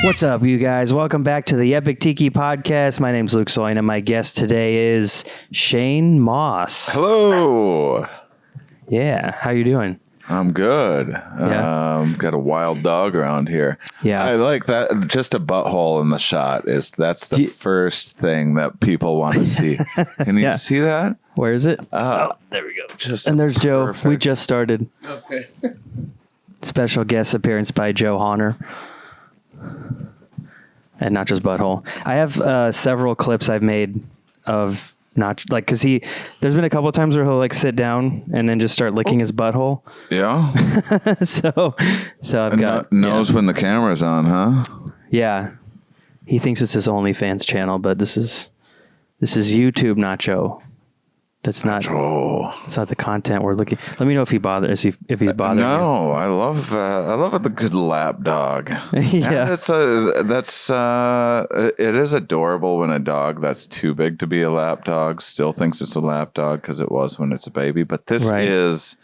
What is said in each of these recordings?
What's up, you guys? Welcome back to the Epic Tiki podcast. My name's Luke Soyne, and my guest today is Shane Mauss. Hello. Yeah, how you doing? I'm good. Yeah. Got a wild dog around here. Yeah. I like that. Just a butthole in the shot that's the first thing that people want to see. Can you see that? Where is it? Oh, there we go. And there's Joe. We just started. Okay. Special guest appearance by Joe Honor. And not just butthole. I have several clips I've made of not like because there's been a couple of times where he'll like sit down and then just start licking his butthole. Yeah. so I've got knows when the camera's on, huh? Yeah. He thinks it's his OnlyFans channel, but this is YouTube Nacho. That's not. It's not the content we're looking. Let me know if he bothers. If he's bothered. No, you. I love the good lap dog. Yeah, it is adorable when a dog that's too big to be a lap dog still thinks it's a lap dog because it was when it's a baby. But this is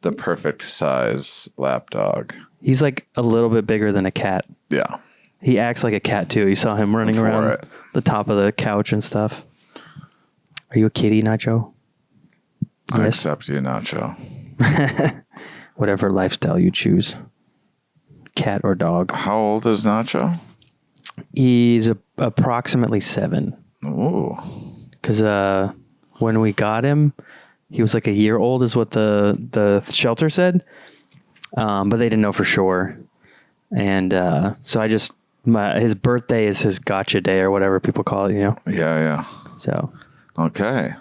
the perfect size lap dog. He's like a little bit bigger than a cat. Yeah, he acts like a cat too. You saw him running around the top of the couch and stuff. Are you a kitty, Nacho? I accept you, Nacho. Whatever lifestyle you choose. Cat or dog. How old is Nacho? He's approximately 7. Ooh. Because when we got him, he was like a year old is what the shelter said. But they didn't know for sure. And so his birthday is his gotcha day or whatever people call it, you know? Yeah. So. Okay.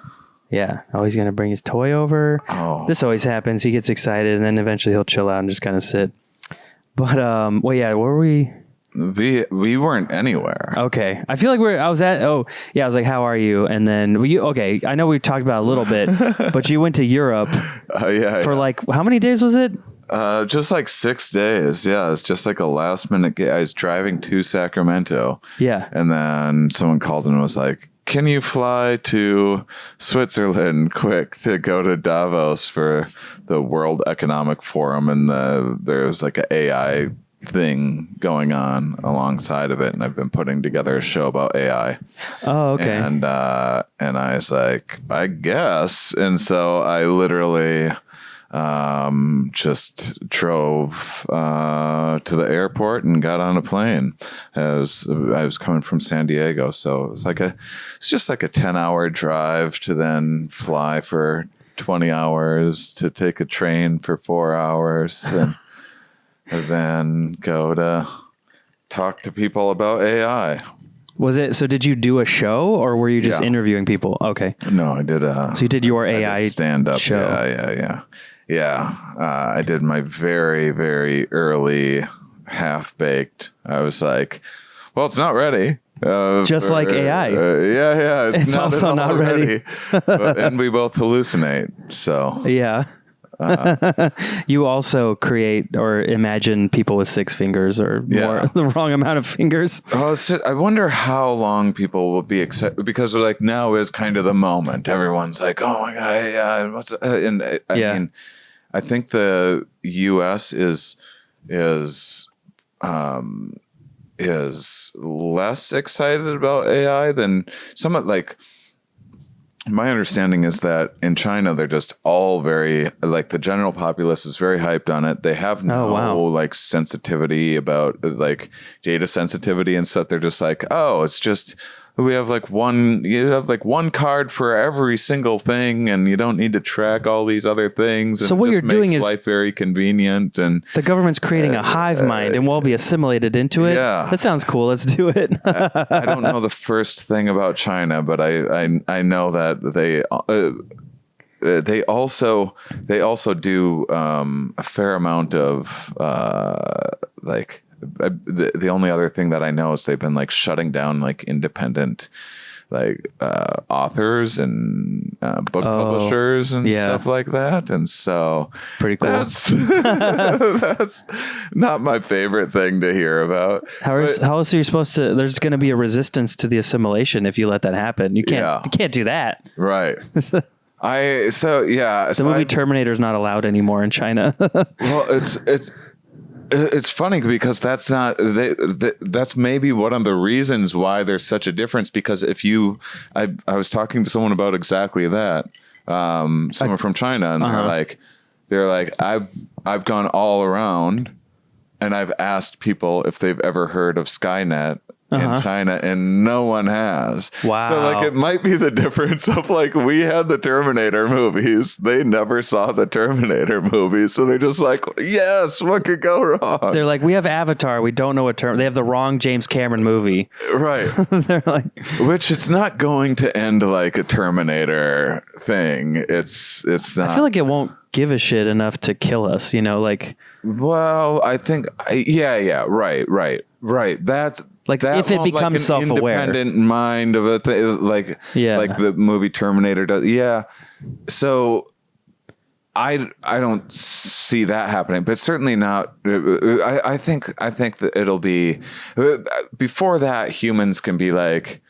Yeah. Oh, he's going to bring his toy over. Oh. This always happens. He gets excited and then eventually he'll chill out and just kind of sit. But, where were we? We weren't anywhere. Okay. I feel like I was like, how are you? And then I know we've talked about it a little bit, but you went to Europe for like, how many days was it? Just like 6 days. Yeah. It's just like a last minute. I was driving to Sacramento. Yeah. And then someone called and was like, can you fly to Switzerland quick to go to Davos for the World Economic Forum? And there's like an AI thing going on alongside of it. And I've been putting together a show about AI. Oh, okay. And I was like, I guess. And so I literally just drove to the airport and got on a plane. I was coming from San Diego, so it's just like a 10-hour drive to then fly for 20 hours to take a train for 4 hours and then go to talk to people about AI. Was it, so did you do a show or were you just interviewing people? Okay. No, I did so you did your AI stand-up show. Yeah. I did my very, very early half-baked. I was like, well, it's not ready. Just like AI. Yeah. It's also not ready. And we both hallucinate. So yeah. You also create or imagine people with 6 fingers or more, the wrong amount of fingers. Oh, I wonder how long people will be excited because like now is kind of the moment. Everyone's like, oh my God, I mean, I think the US is less excited about AI than some of like. My understanding is that in China, they're just all very, like the general populace is very hyped on it. They have no like sensitivity about like data sensitivity and stuff. They're just like, oh, it's just, you have like one card for every single thing and you don't need to track all these other things. And so what you're doing is life very convenient and the government's creating a hive mind and we'll be assimilated into it. Yeah. That sounds cool. Let's do it. I don't know the first thing about China, but I know that they also do a fair amount of like the only other thing that I know is they've been like shutting down like independent like authors and book publishers and stuff like that. And so pretty cool. That's not my favorite thing to hear about. How else are you supposed to, there's going to be a resistance to the assimilation if you let that happen. You can't do that. Right. The movie Terminator is not allowed anymore in China. Well, it's funny because that's not that's maybe one of the reasons why there's such a difference, because if you I was talking to someone about exactly that, someone from China, and they're like I've gone all around and I've asked people if they've ever heard of Skynet in China, and no one has. Wow. So like it might be the difference of like, we had the Terminator movies, they never saw the Terminator movies, so they're just like, yes, what could go wrong? They're like, we have Avatar, we don't know what they have the wrong James Cameron movie. Right. They're like, which it's not going to end like a Terminator thing. It's not. I feel like it won't give a shit enough to kill us, like. Well, I think right. That's like that if it becomes like self-aware, independent mind of a thing, like the movie Terminator does. Yeah. So I don't see that happening, but certainly not. I think that it'll be before that. Humans can be like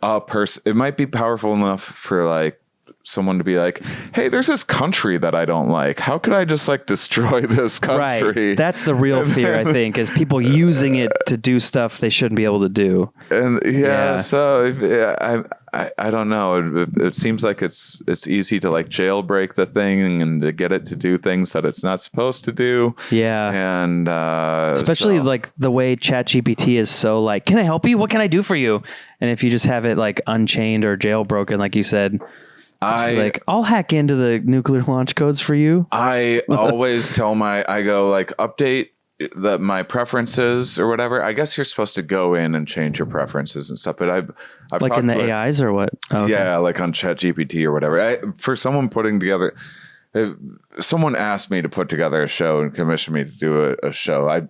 a person. It might be powerful enough for like someone to be like, hey, there's this country that I don't like. How could I just like destroy this country? Right. That's the real fear, I think, is people using it to do stuff they shouldn't be able to do. And so I don't know. It seems like it's easy to like jailbreak the thing and to get it to do things that it's not supposed to do. Yeah. And especially like the way ChatGPT is so like, can I help you? What can I do for you? And if you just have it like unchained or jailbroken, like you said, I'll hack into the nuclear launch codes for you. I always tell I go like update my preferences or whatever. I guess you're supposed to go in and change your preferences and stuff, but I've like in the AIs or what? Oh, okay. Yeah, like on ChatGPT or whatever. For someone putting together, someone asked me to put together a show and commissioned me to do a show.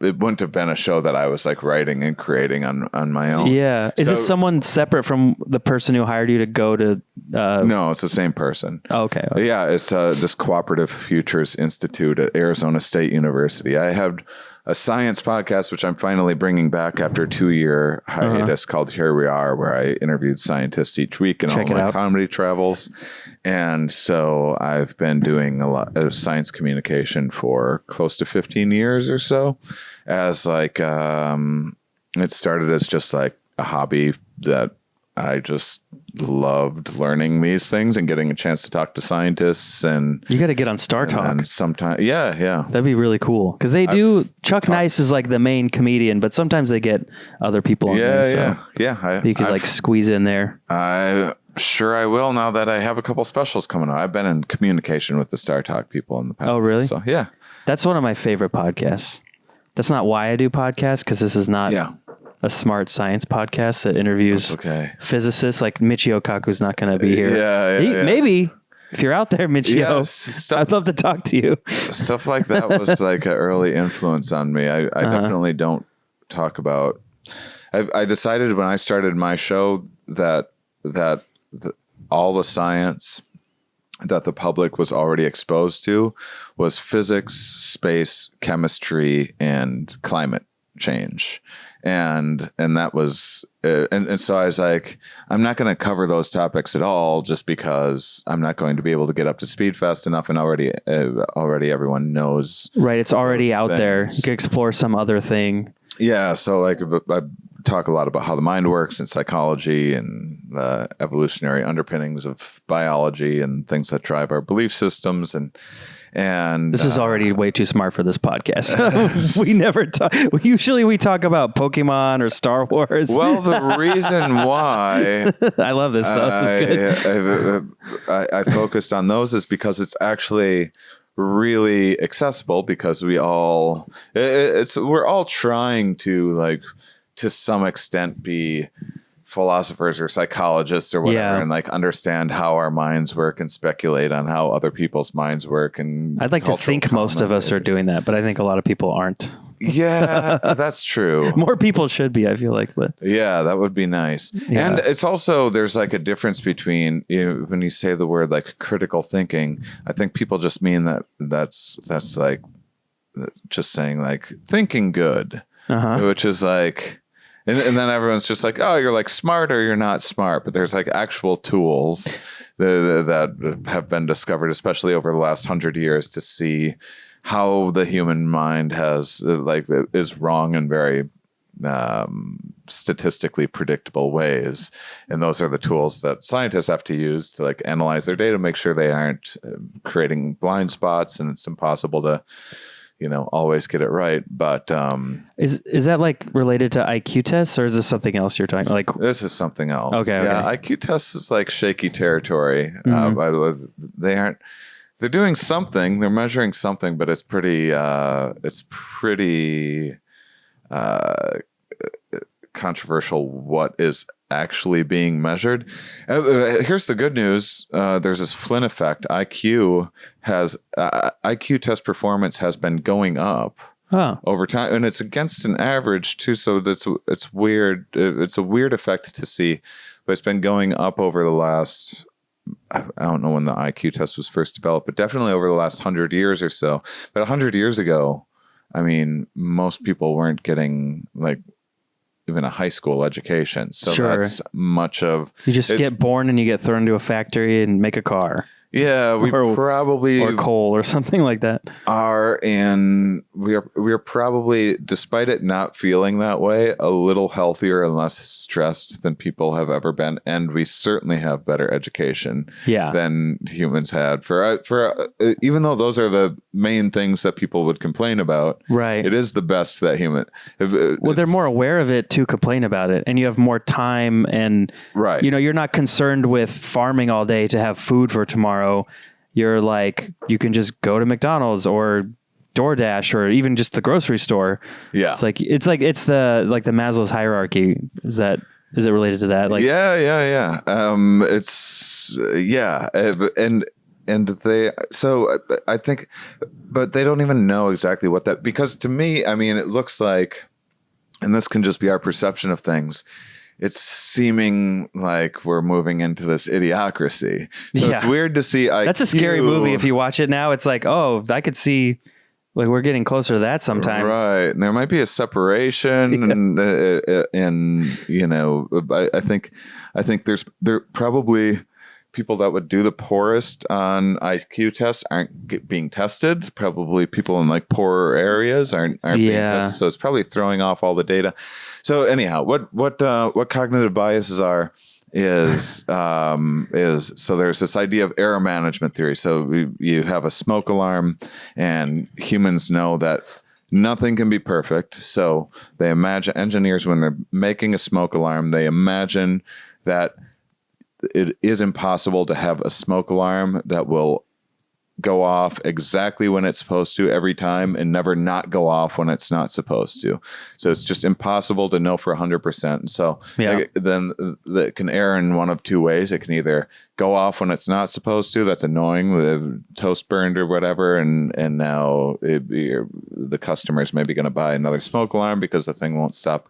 It wouldn't have been a show that I was like writing and creating on my own. Yeah. Is this someone separate from the person who hired you to go to? No, it's the same person. Oh, okay. Yeah. It's this Cooperative Futures Institute at Arizona State University. I have a science podcast, which I'm finally bringing back after a 2-year hiatus called Here We Are, where I interviewed scientists each week in all my comedy travels. And so I've been doing a lot of science communication for close to 15 years or so, as like, it started as just like a hobby that I just loved learning these things and getting a chance to talk to scientists. And you got to get on Star Talk sometime. Yeah. That'd be really cool. Cause they do. Chuck Nice is like the main comedian, but sometimes they get other people on there. So you could like squeeze in there. Sure, I will, now that I have a couple specials coming out. I've been in communication with the Star Talk people in the past. Oh, really? So, yeah. That's one of my favorite podcasts. That's not why I do podcasts, because this is not a smart science podcast that interviews physicists. Like Michio Kaku's not going to be here. Yeah. Maybe. If you're out there, Michio, I'd love to talk to you. Stuff like that was like an early influence on me. I definitely don't talk about... I decided when I started my show that all the science that the public was already exposed to was physics, space, chemistry, and climate change. And that was, and so I was like, I'm not going to cover those topics at all, just because I'm not going to be able to get up to speed fast enough. And already everyone knows. Right. It's already out there. You could explore some other thing. Yeah. So like I talk a lot about how the mind works and psychology and the evolutionary underpinnings of biology and things that drive our belief systems. And this is already way too smart for this podcast. We never talk. Usually we talk about Pokemon or Star Wars. Well, the reason why I love this stuff. This is good. I focused on those is because it's actually really accessible, because we're all trying to like, to some extent, be philosophers or psychologists or whatever, and like understand how our minds work and speculate on how other people's minds work. And I'd like to think most of us are doing that, but I think a lot of people aren't. Yeah, that's true. More people should be, I feel like, but yeah, that would be nice. Yeah. And it's also, there's like a difference between, when you say the word like critical thinking, I think people just mean that's like just saying like thinking good, which is like, and then everyone's just like, oh, you're like smart or you're not smart. But there's like actual tools that have been discovered, especially over the last 100 years, to see how the human mind has is wrong in very statistically predictable ways, and those are the tools that scientists have to use to like analyze their data, make sure they aren't creating blind spots, and it's impossible to always get it right. But is that like related to IQ tests, or is this something else you're talking like? This is something else. Okay. IQ tests is like shaky territory. By the way, they're doing something, they're measuring something, but it's pretty controversial what is actually being measured. Here's the good news. There's this Flynn effect. IQ test performance has been going up over time, and it's against an average too. So it's weird. It's a weird effect to see, but it's been going up over the last, I don't know when the IQ test was first developed, but definitely over the last 100 years or so. But 100 years ago, I mean, most people weren't getting like even a high school education. So that's much of... You just get born and you get thrown into a factory and make a car. Yeah, we probably... Or coal or something like that. We are probably, despite it not feeling that way, a little healthier and less stressed than people have ever been. And we certainly have better education than humans had. For even though those are the main things that people would complain about, right? It is the best that human... Well, they're more aware of it to complain about it. And you have more time and, right. You're not concerned with farming all day to have food for tomorrow. You're like, you can just go to McDonald's or DoorDash or even just the grocery store. Yeah. It's the Maslow's hierarchy. Is it related to that? Like, yeah. I think, but they don't even know exactly what that, because to me, I mean, it looks like, and this can just be our perception of things, it's seeming like we're moving into this idiocracy. So it's weird to see IQ. That's a scary movie. If you watch it now, it's like, oh, I could see like we're getting closer to that sometimes. Right. And there might be a separation and I think there probably people that would do the poorest on IQ tests aren't being tested. Probably people in like poorer areas aren't being tested. So it's probably throwing off all the data. So anyhow, what cognitive biases are is so there's this idea of error management theory. So you have a smoke alarm, and humans know that nothing can be perfect. So they imagine, engineers, when they're making a smoke alarm, they imagine that it is impossible to have a smoke alarm that will go off exactly when it's supposed to every time and never not go off when it's not supposed to. So it's just impossible to know for 100%. So then it can err in one of two ways. It can either go off when it's not supposed to. That's annoying, with toast burned or whatever. And now the customer's maybe going to buy another smoke alarm because the thing won't stop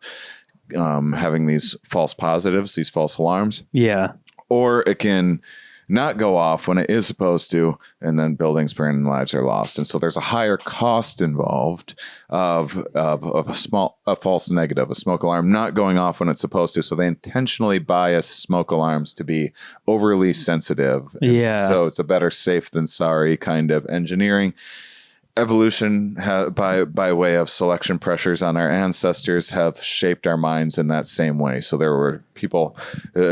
having these false positives, these false alarms. Yeah. Or it can not go off when it is supposed to, and then buildings burn and lives are lost. And so there's a higher cost involved of a false negative, a smoke alarm not going off when it's supposed to. So they intentionally bias smoke alarms to be overly sensitive. And so it's a better safe than sorry kind of engineering. Evolution, by way of selection pressures on our ancestors, have shaped our minds in that same way. So there were people,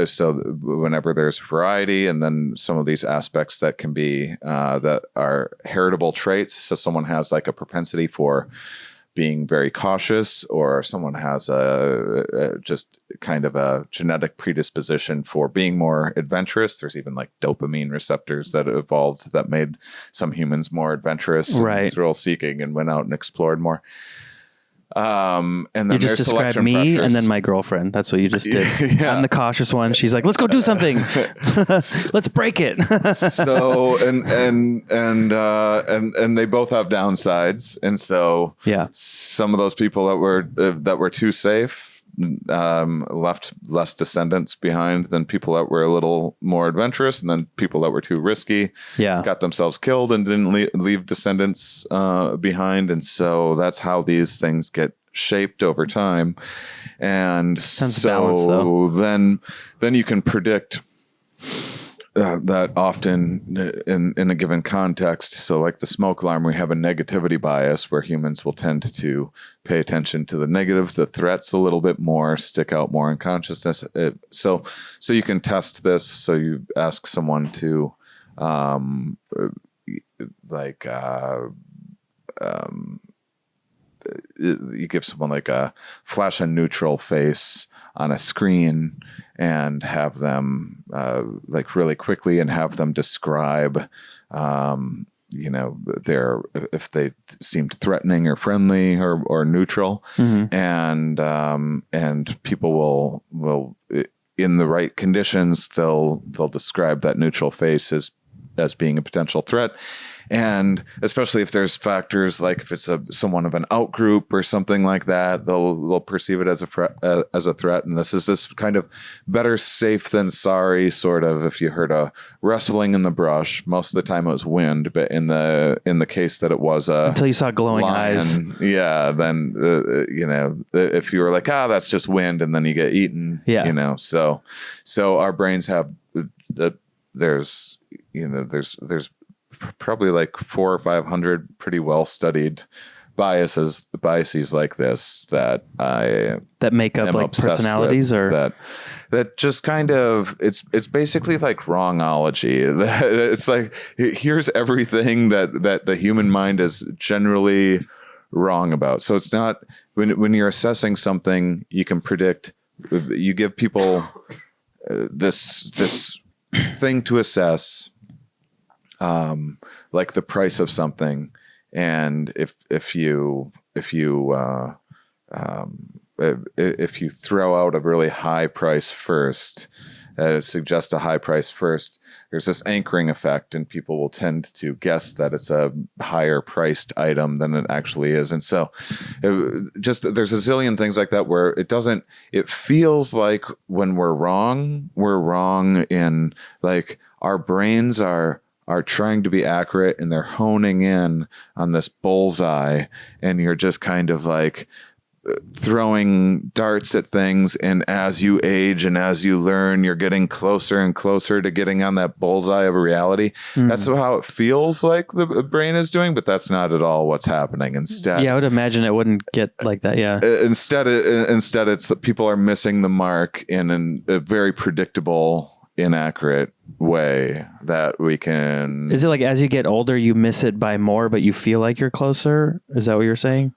so whenever there's variety, and then some of these aspects that can be, that are heritable traits. So someone has like a propensity for being very cautious, or someone has just kind of a genetic predisposition for being more adventurous. There's even like dopamine receptors that evolved that made some humans more adventurous, and thrill seeking, and went out and explored more. And then you just described me pressures. And then my girlfriend. That's what you just did. I'm the cautious one. She's like, let's go do something. Let's break it. So, and they both have downsides. And so some of those people that were too safe, left less descendants behind than people that were a little more adventurous, and then people that were too risky got themselves killed and didn't leave descendants behind. And so that's how these things get shaped over time. And Sounds so balanced, then you can predict that often in a given context. So like the smoke alarm, we have a negativity bias where humans will tend to pay attention to the negative, the threats a little bit more, stick out more in consciousness. So you can test this. So you ask someone to you give someone like a flash a neutral face on a screen and have them like really quickly and have them describe if they seemed threatening or friendly or neutral. And people will in the right conditions they'll describe that neutral face as being a potential threat. And especially if there's factors like if it's someone of an out group or something like that, they'll perceive it as a threat. And this kind of better safe than sorry sort of. If you heard a rustling in the brush, most of the time it was wind, but in the case that it was until you saw glowing lion, eyes, then if you were like that's just wind, and then you get eaten, So our brains have there's probably like 400 or 500 pretty well studied biases like this that make up like personalities with, or that just kind of it's basically like wrongology. It's like here's everything that the human mind is generally wrong about. So it's not when you're assessing something, you can predict. You give people this thing to assess. Like the price of something, and if you throw out a really high price first, suggest a hhigh price first, there's this anchoring effect, and people will tend to guess that it's a higher priced item than it actually is. And so there's a zillion things like that where it feels like when we're wrong in like our brains are trying to be accurate, and they're honing in on this bullseye, and you're just kind of like throwing darts at things. And as you age and as you learn, you're getting closer and closer to getting on that bullseye of a reality. That's how it feels like the brain is doing, but that's not at all what's happening. Instead, I would imagine it wouldn't get like that. Yeah. Instead it's people are missing the mark in a very predictable, inaccurate way that we can. Is it like as you get older you miss it by more, but you feel like you're closer? Is that what you're saying?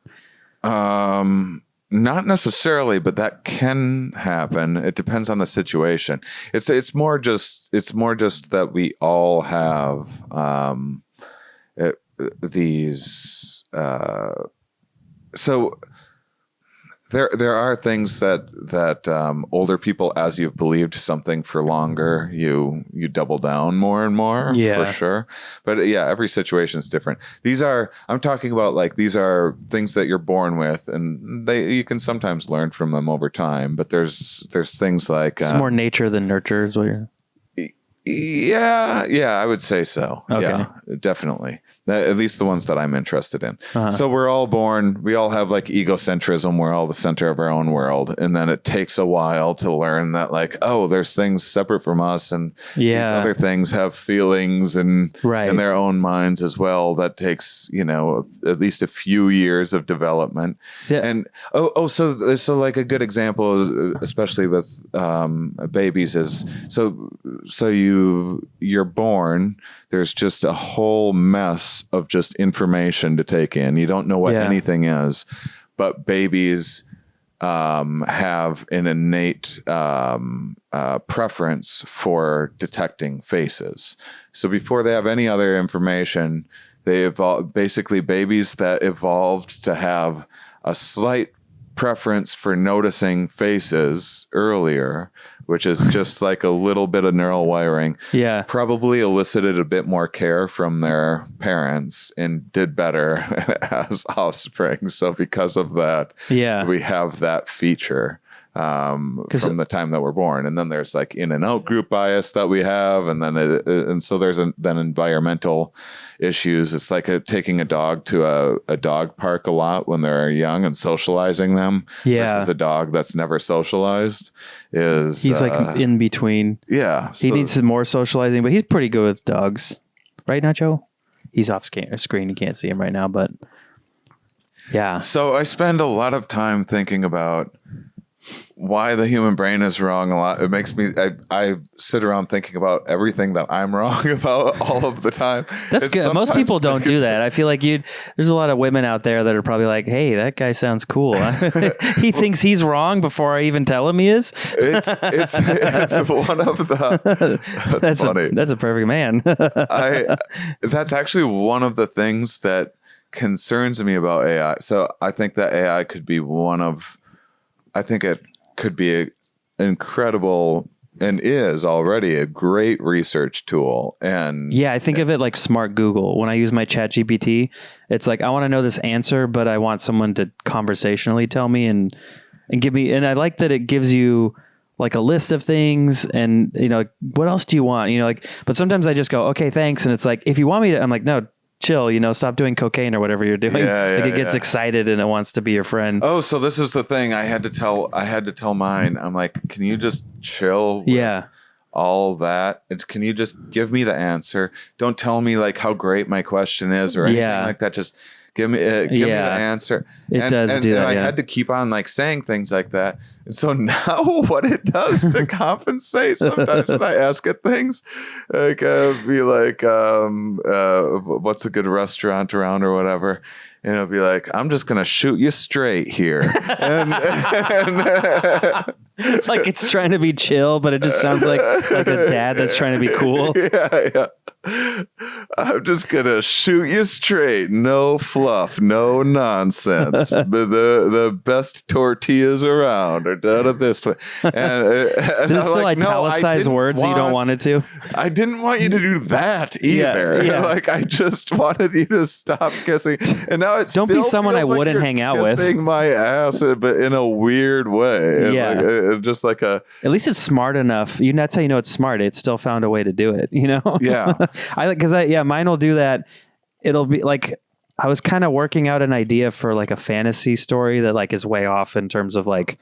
Not necessarily, but that can happen. It depends on the situation. It's more just that we all have these so there are things that older people, as you've believed something for longer, you double down more and more, for sure. But every situation is different. I'm talking about like these are things that you're born with, and you can sometimes learn from them over time. But there's things like it's more nature than nurture, is what you're. Yeah, I would say so. Okay. Yeah, definitely. At least the ones that I'm interested in. So we're all born, we all have like egocentrism. We're all the center of our own world. And then it takes a while to learn that like, there's things separate from us. And these other things have feelings and in their own minds as well. That takes, at least a few years of development. Yeah. And, so like a good example, especially with babies is, so you're born, there's just a whole mess of just information to take in. You don't know what anything is, but babies have an innate preference for detecting faces. So before they have any other information, they evolved, basically babies that evolved to have a slight preference for noticing faces earlier, which is just like a little bit of neural wiring, probably elicited a bit more care from their parents and did better as offspring. So because of that, we have that feature. from the time that we're born. And then there's like in and out group bias that we have. And then, and so there's then environmental issues. It's like taking a dog to a dog park a lot when they're young and socializing them versus a dog that's never socialized he's like in between. Yeah. He needs some more socializing, but he's pretty good with dogs. Right, Nacho? He's off screen. You can't see him right now, but yeah. So I spend a lot of time thinking about why the human brain is wrong a lot. It makes me, I sit around thinking about everything that I'm wrong about all of the time. That's good. Most people don't do that. I feel like there's a lot of women out there that are probably like, hey, that guy sounds cool. He thinks he's wrong before I even tell him he is. It's one of the, that's funny. That's a perfect man. That's actually one of the things that concerns me about AI. So I think that AI could be I think it could be an incredible and is already a great research tool. And yeah, I think of it like smart Google. When I use my chat GPT, it's like, I want to know this answer, but I want someone to conversationally tell me and give me, and I like that it gives you like a list of things and, what else do you want? But sometimes I just go, okay, thanks. And it's like, if you want me to, I'm like, no, chill, stop doing cocaine or whatever you're doing. It gets excited and it wants to be your friend. Oh, so this is the thing. I had to tell mine. I'm like, can you just chill with all that? Can you just give me the answer? Don't tell me like how great my question is or anything like that. Just give me the answer. It does do that. I had to keep on like saying things like that. And so now what it does to compensate sometimes when I ask it things, like be like, what's a good restaurant around or whatever. And it'll be like, I'm just going to shoot you straight here. and like it's trying to be chill, but it just sounds like a dad that's trying to be cool. Yeah. I'm just gonna shoot you straight, no fluff, no nonsense. The best tortillas around are done at this place. And does it still italicize words you don't want it to? I didn't want you to do that either. Yeah. Like I just wanted you to stop kissing. And now it's don't be someone I wouldn't hang out with. Kissing my ass, but in a weird way. And just like at least it's smart enough. That's how you know it's smart. It still found a way to do it. Yeah. Mine will do that. It'll be like, I was kind of working out an idea for like a fantasy story that like is way off in terms of like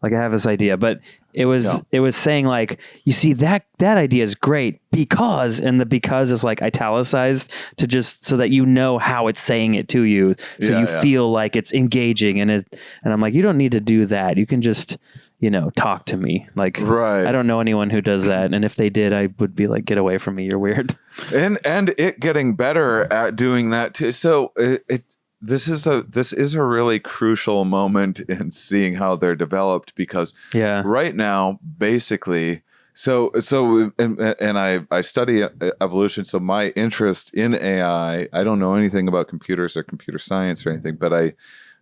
I have this idea, but it was saying like, you see that idea is great because, and the because is like italicized to just so that how it's saying it to you. So you feel like it's engaging and I'm like, you don't need to do that. You can just, talk to me. Like, right. I don't know anyone who does that. And if they did, I would be like, get away from me. You're weird. And it getting better at doing that too. So this is a really crucial moment in seeing how they're developed because right now, basically, so and I study evolution. So my interest in AI, I don't know anything about computers or computer science or anything, but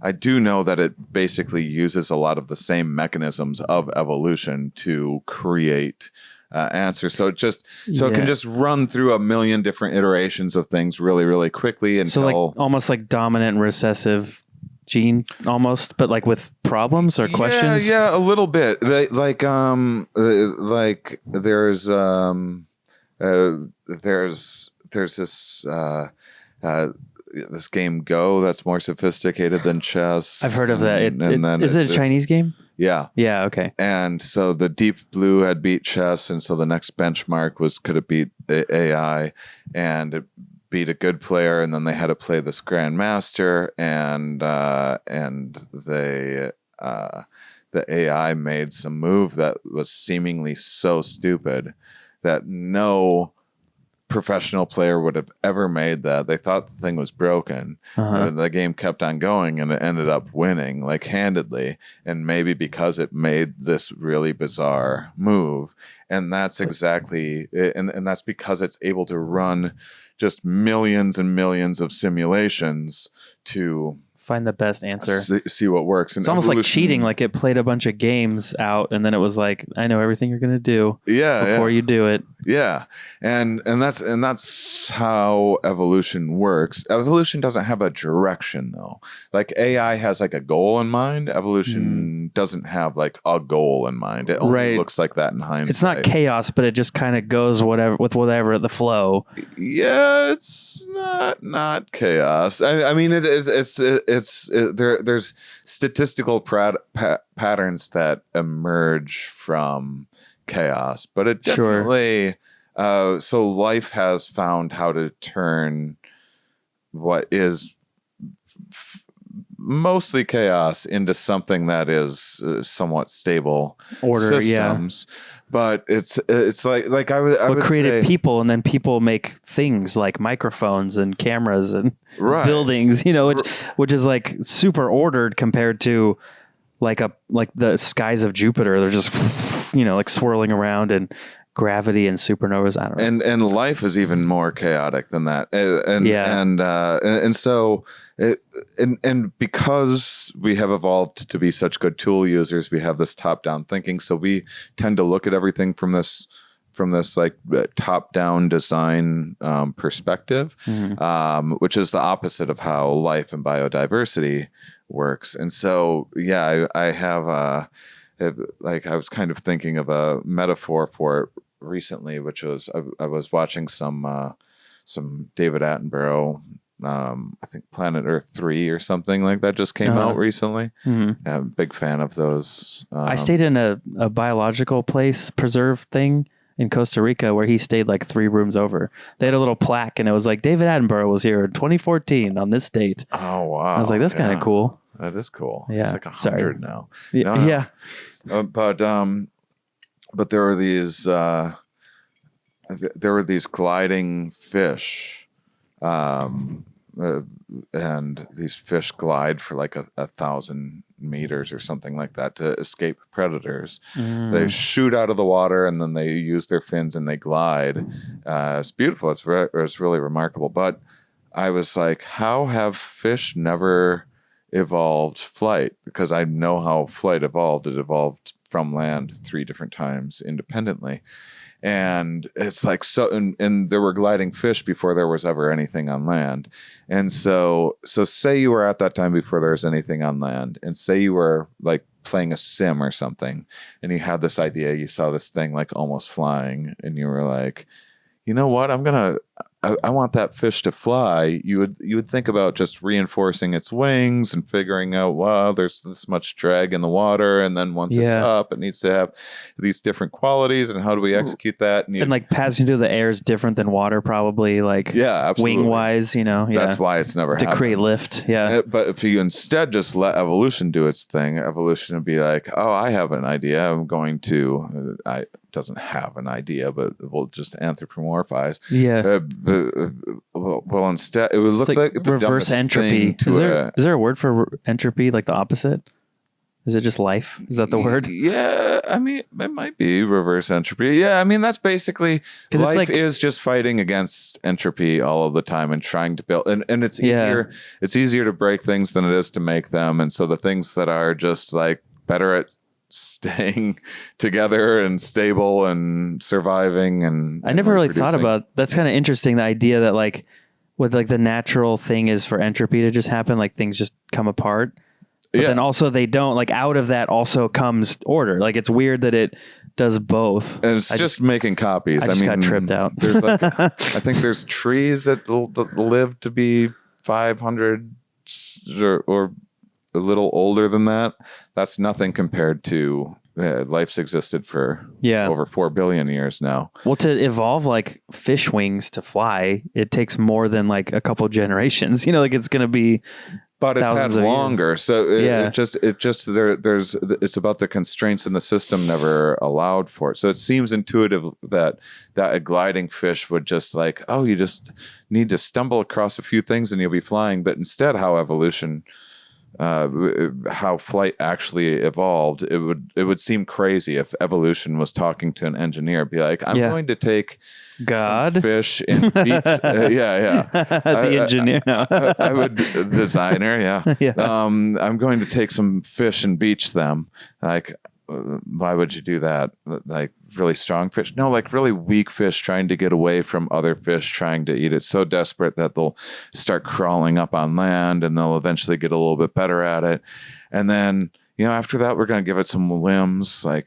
I do know that it basically uses a lot of the same mechanisms of evolution to create answers. So it can just run through a million different iterations of things really, really quickly until like almost like dominant and recessive gene almost, but like with problems or questions. Yeah, a little bit. Like there's this game Go that's more sophisticated than chess. I've heard of that. Is it a Chinese game? Yeah. Yeah. Okay. And so the Deep Blue had beat chess, and so the next benchmark was could it beat AI, and it beat a good player, and then they had to play this grandmaster, and the AI made some move that was seemingly so stupid that no professional player would have ever made that. They thought the thing was broken. The game kept on going and it ended up winning like handedly, and maybe because it made this really bizarre move. And that's exactly and that's because it's able to run just millions and millions of simulations to find the best answer, see what works. And it's almost like cheating. Like it played a bunch of games out and then it was like, I know everything you're going to do before you do it. Yeah, and that's how evolution works. Evolution doesn't have a direction though. Like AI has like a goal in mind. Evolution doesn't have like a goal in mind. It only looks like that in hindsight. It's not chaos, but it just kind of goes whatever the flow. Yeah, it's not chaos. I mean, there's statistical patterns that emerge from chaos, but it definitely so life has found how to turn what is mostly chaos into something that is somewhat stable order systems. But it's like I would created say, people, and then people make things like microphones and cameras and buildings, which is like super ordered compared to like the skies of Jupiter. They're just like swirling around, and gravity and supernovas. I don't know. And life is even more chaotic than that. And so and because we have evolved to be such good tool users, we have this top-down thinking. So we tend to look at everything from this like top-down design perspective, which is the opposite of how life and biodiversity works. And so, I have like I was kind of thinking of a metaphor for it recently, which was I was watching some David Attenborough, I think Planet Earth 3 or something like that just came out recently. I'm a big fan of those. I stayed in a biological place preserve thing in Costa Rica where he stayed like 3 rooms over. They had a little plaque, and it was like David Attenborough was here in 2014 on this date. Oh wow! I was like, that's kind of cool. That is cool. Yeah, it's like 100 now. Yeah. But there were these gliding fish, and these fish glide for like 1,000 meters or something like that to escape predators. They shoot out of the water, and then they use their fins and they glide. It's beautiful. It's really remarkable. But I was like, how have fish never evolved flight? Because I know how flight evolved. It evolved from land 3 different times independently. And it's like, so, and there were gliding fish before there was ever anything on land. And so say you were at that time before there was anything on land, and say you were like playing a sim or something, and you had this idea, you saw this thing like almost flying, and you were like, you know what, I want that fish to fly. You would think about just reinforcing its wings and figuring out, wow, there's this much drag in the water, and then once it's up, it needs to have these different qualities, and how do we execute that? And like passing through the air is different than water, probably, like wing wise, That's why it's never happened. To create lift, But if you instead just let evolution do its thing, evolution would be like, oh, I have an idea. I'm going to doesn't have an idea, but we'll just anthropomorphize. Well, instead, it would look like the reverse entropy. Is there a word for entropy, like the opposite? Is it just life? Is that the word? Yeah, I mean, it might be reverse entropy. Yeah, I mean, that's basically life is just fighting against entropy all of the time and trying to build. And it's easier. It's easier to break things than it is to make them. And so the things that are just like better at staying together and stable and surviving, and I never really thought about that's kind of interesting, the idea that like what like the natural thing is for entropy to just happen, like things just come apart, but then also they don't, like out of that also comes order. Like it's weird that it does both, and it's just making copies. I mean, got tripped out. There's like I think there's trees that live to be 500 or a little older than that. That's nothing compared to life's existed for over 4 billion years now. Well, to evolve like fish wings to fly, it takes more than like a couple generations. Like it's going to be. But it's had longer, years. So it's about the constraints in the system never allowed for it. So it seems intuitive that a gliding fish would just like, oh, you just need to stumble across a few things and you'll be flying. But instead, how flight actually evolved, it would seem crazy if evolution was talking to an engineer, be like, I'm going to take some fish and beach. The engineer. I would designer. I'm going to take some fish and beach them. Like, why would you do that? Like really strong fish? No, like really weak fish trying to get away from other fish trying to eat it. So desperate that they'll start crawling up on land, and they'll eventually get a little bit better at it. And then, after that, we're going to give it some limbs, like,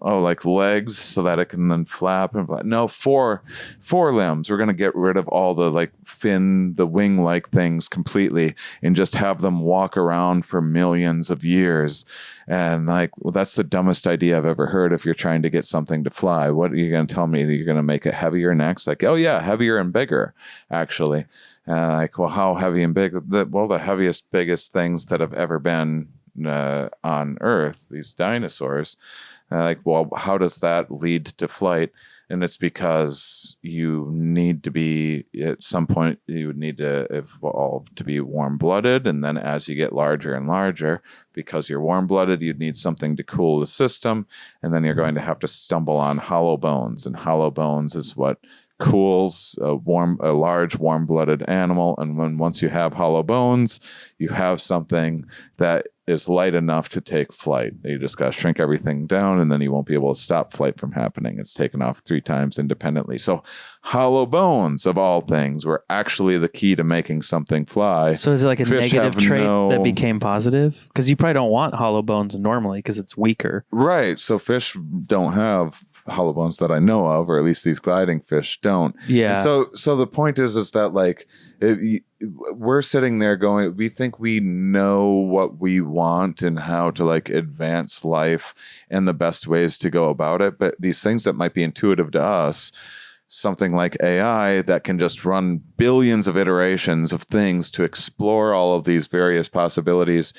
like legs, so that it can then flap and flap. No, four limbs. We're going to get rid of all the like the wing-like things completely, and just have them walk around for millions of years. And like, well, that's the dumbest idea I've ever heard. If you're trying to get something to fly, what are you going to tell me? You're going to make it heavier next? Like, oh yeah, heavier and bigger, actually. And like, well, how heavy and big? The heaviest, biggest things that have ever been on Earth, these dinosaurs. Like, well, how does that lead to flight? And it's because you need to be, at some point, you would need to evolve to be warm-blooded. And then as you get larger and larger, because you're warm-blooded, you'd need something to cool the system. And then you're going to have to stumble on hollow bones. And hollow bones is what cools a large warm-blooded animal. And once you have hollow bones, you have something that is light enough to take flight. You just got to shrink everything down, and then you won't be able to stop flight from happening. It's taken off 3 times independently. So hollow bones, of all things, were actually the key to making something fly. So is it like a negative trait that became positive? Because you probably don't want hollow bones normally because it's weaker. Right. So fish don't have hollow bones that I know of, or at least these gliding fish don't. Yeah. And so the point is that like we're sitting there going, we think we know what we want and how to like advance life and the best ways to go about it. But these things that might be intuitive to us, something like AI that can just run billions of iterations of things to explore all of these various possibilities,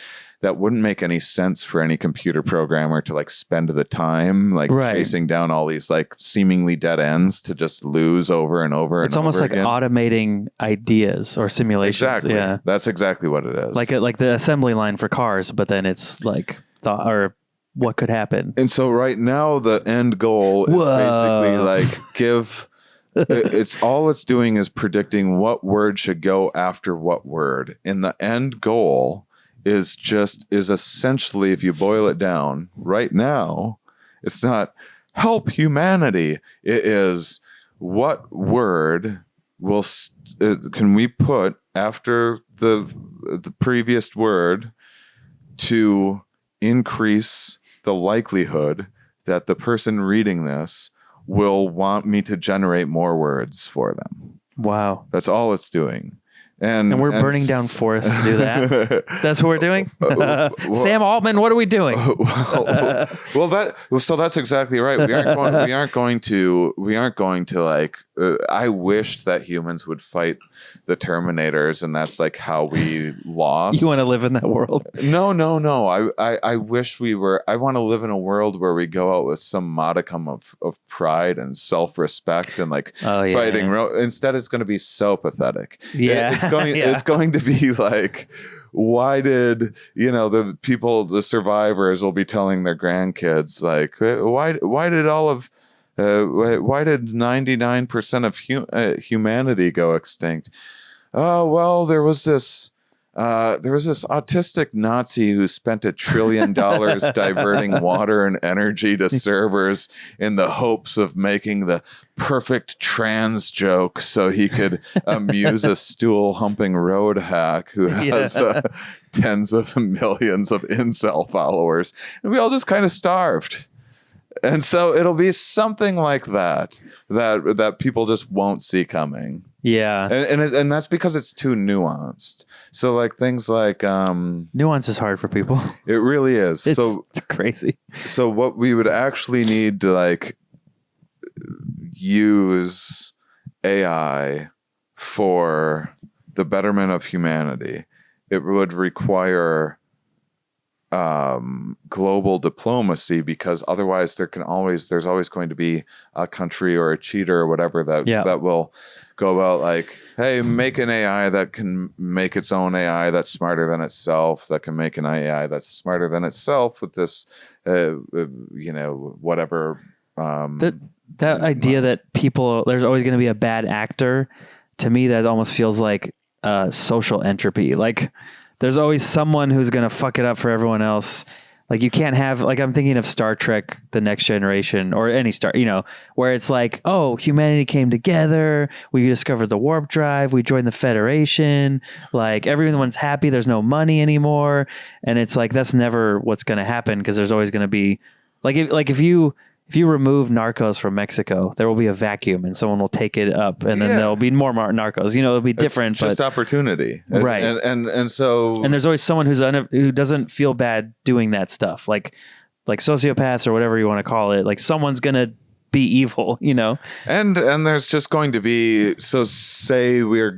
that wouldn't make any sense for any computer programmer to like spend the time like chasing down all these like seemingly dead ends to just lose over and over and over again. It's almost like automating ideas or simulations. Exactly. Yeah. That's exactly what it is. Like the assembly line for cars, but then it's like thought or what could happen. And so right now the end goal is basically like it's doing is predicting what word should go after what word. And the end goal is essentially, if you boil it down right now, it's not help humanity. It is what word can we put after the previous word to increase the likelihood that the person reading this will want me to generate more words for them. Wow. That's all it's doing. And we're burning down forests to do that. That's what we're doing. Sam Altman, what are we doing? So that's exactly right. We aren't going to like. I wished that humans would fight the Terminators, and that's like how we lost. You want to live in that world? No. I wish we were. I want to live in a world where we go out with some modicum of pride and self-respect and like fighting. Instead, it's going to be so pathetic. Yeah. It's going to be like, why did the survivors will be telling their grandkids like, why did 99% of humanity go extinct? Oh, well, there was this autistic Nazi who spent $1 trillion diverting water and energy to servers in the hopes of making the perfect trans joke so he could amuse a stool humping road hack who has tens of millions of incel followers. And we all just kind of starved. And so it'll be something like that people just won't see coming. Yeah. And that's because it's too nuanced. So like things like nuance is hard for people. It really is. It's crazy. So what we would actually need to like use AI for the betterment of humanity, it would require global diplomacy, because otherwise there's always going to be a country or a cheater or whatever that will go about like, hey, make an AI that can make its own AI that's smarter than itself, that can make an AI that's smarter than itself with this whatever that idea that there's always going to be a bad actor, to me that almost feels like social entropy. Like there's always someone who's going to fuck it up for everyone else. Like you can't have, like, I'm thinking of Star Trek, The Next Generation, or any Star, where it's like, oh, humanity came together. We discovered the warp drive. We joined the Federation. Like everyone's happy. There's no money anymore. And it's like, that's never what's going to happen, because there's always going to be if you remove narcos from Mexico, there will be a vacuum and someone will take it up, and then there'll be more narcos. It'll be different. It's just opportunity. Right. And so... And there's always someone who doesn't feel bad doing that stuff. Like sociopaths or whatever you want to call it. Like someone's going to be evil, And there's just going to be... So say we're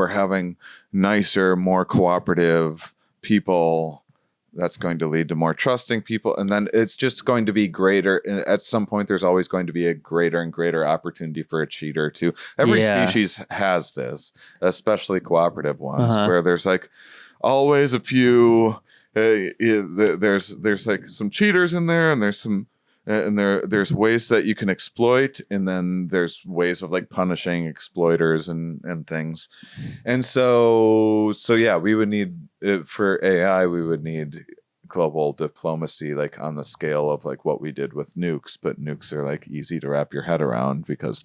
having nicer, more cooperative people... That's going to lead to more trusting people. And then it's just going to be greater. At some point, there's always going to be a greater and greater opportunity for a cheater too. Every species has this, especially cooperative ones, where there's like always a few, there's like some cheaters in there, and there's some, and there's ways that you can exploit, and then there's ways of like punishing exploiters and things. And so yeah, we would need, for AI, we would need global diplomacy, like on the scale of like what we did with nukes. But nukes are like easy to wrap your head around because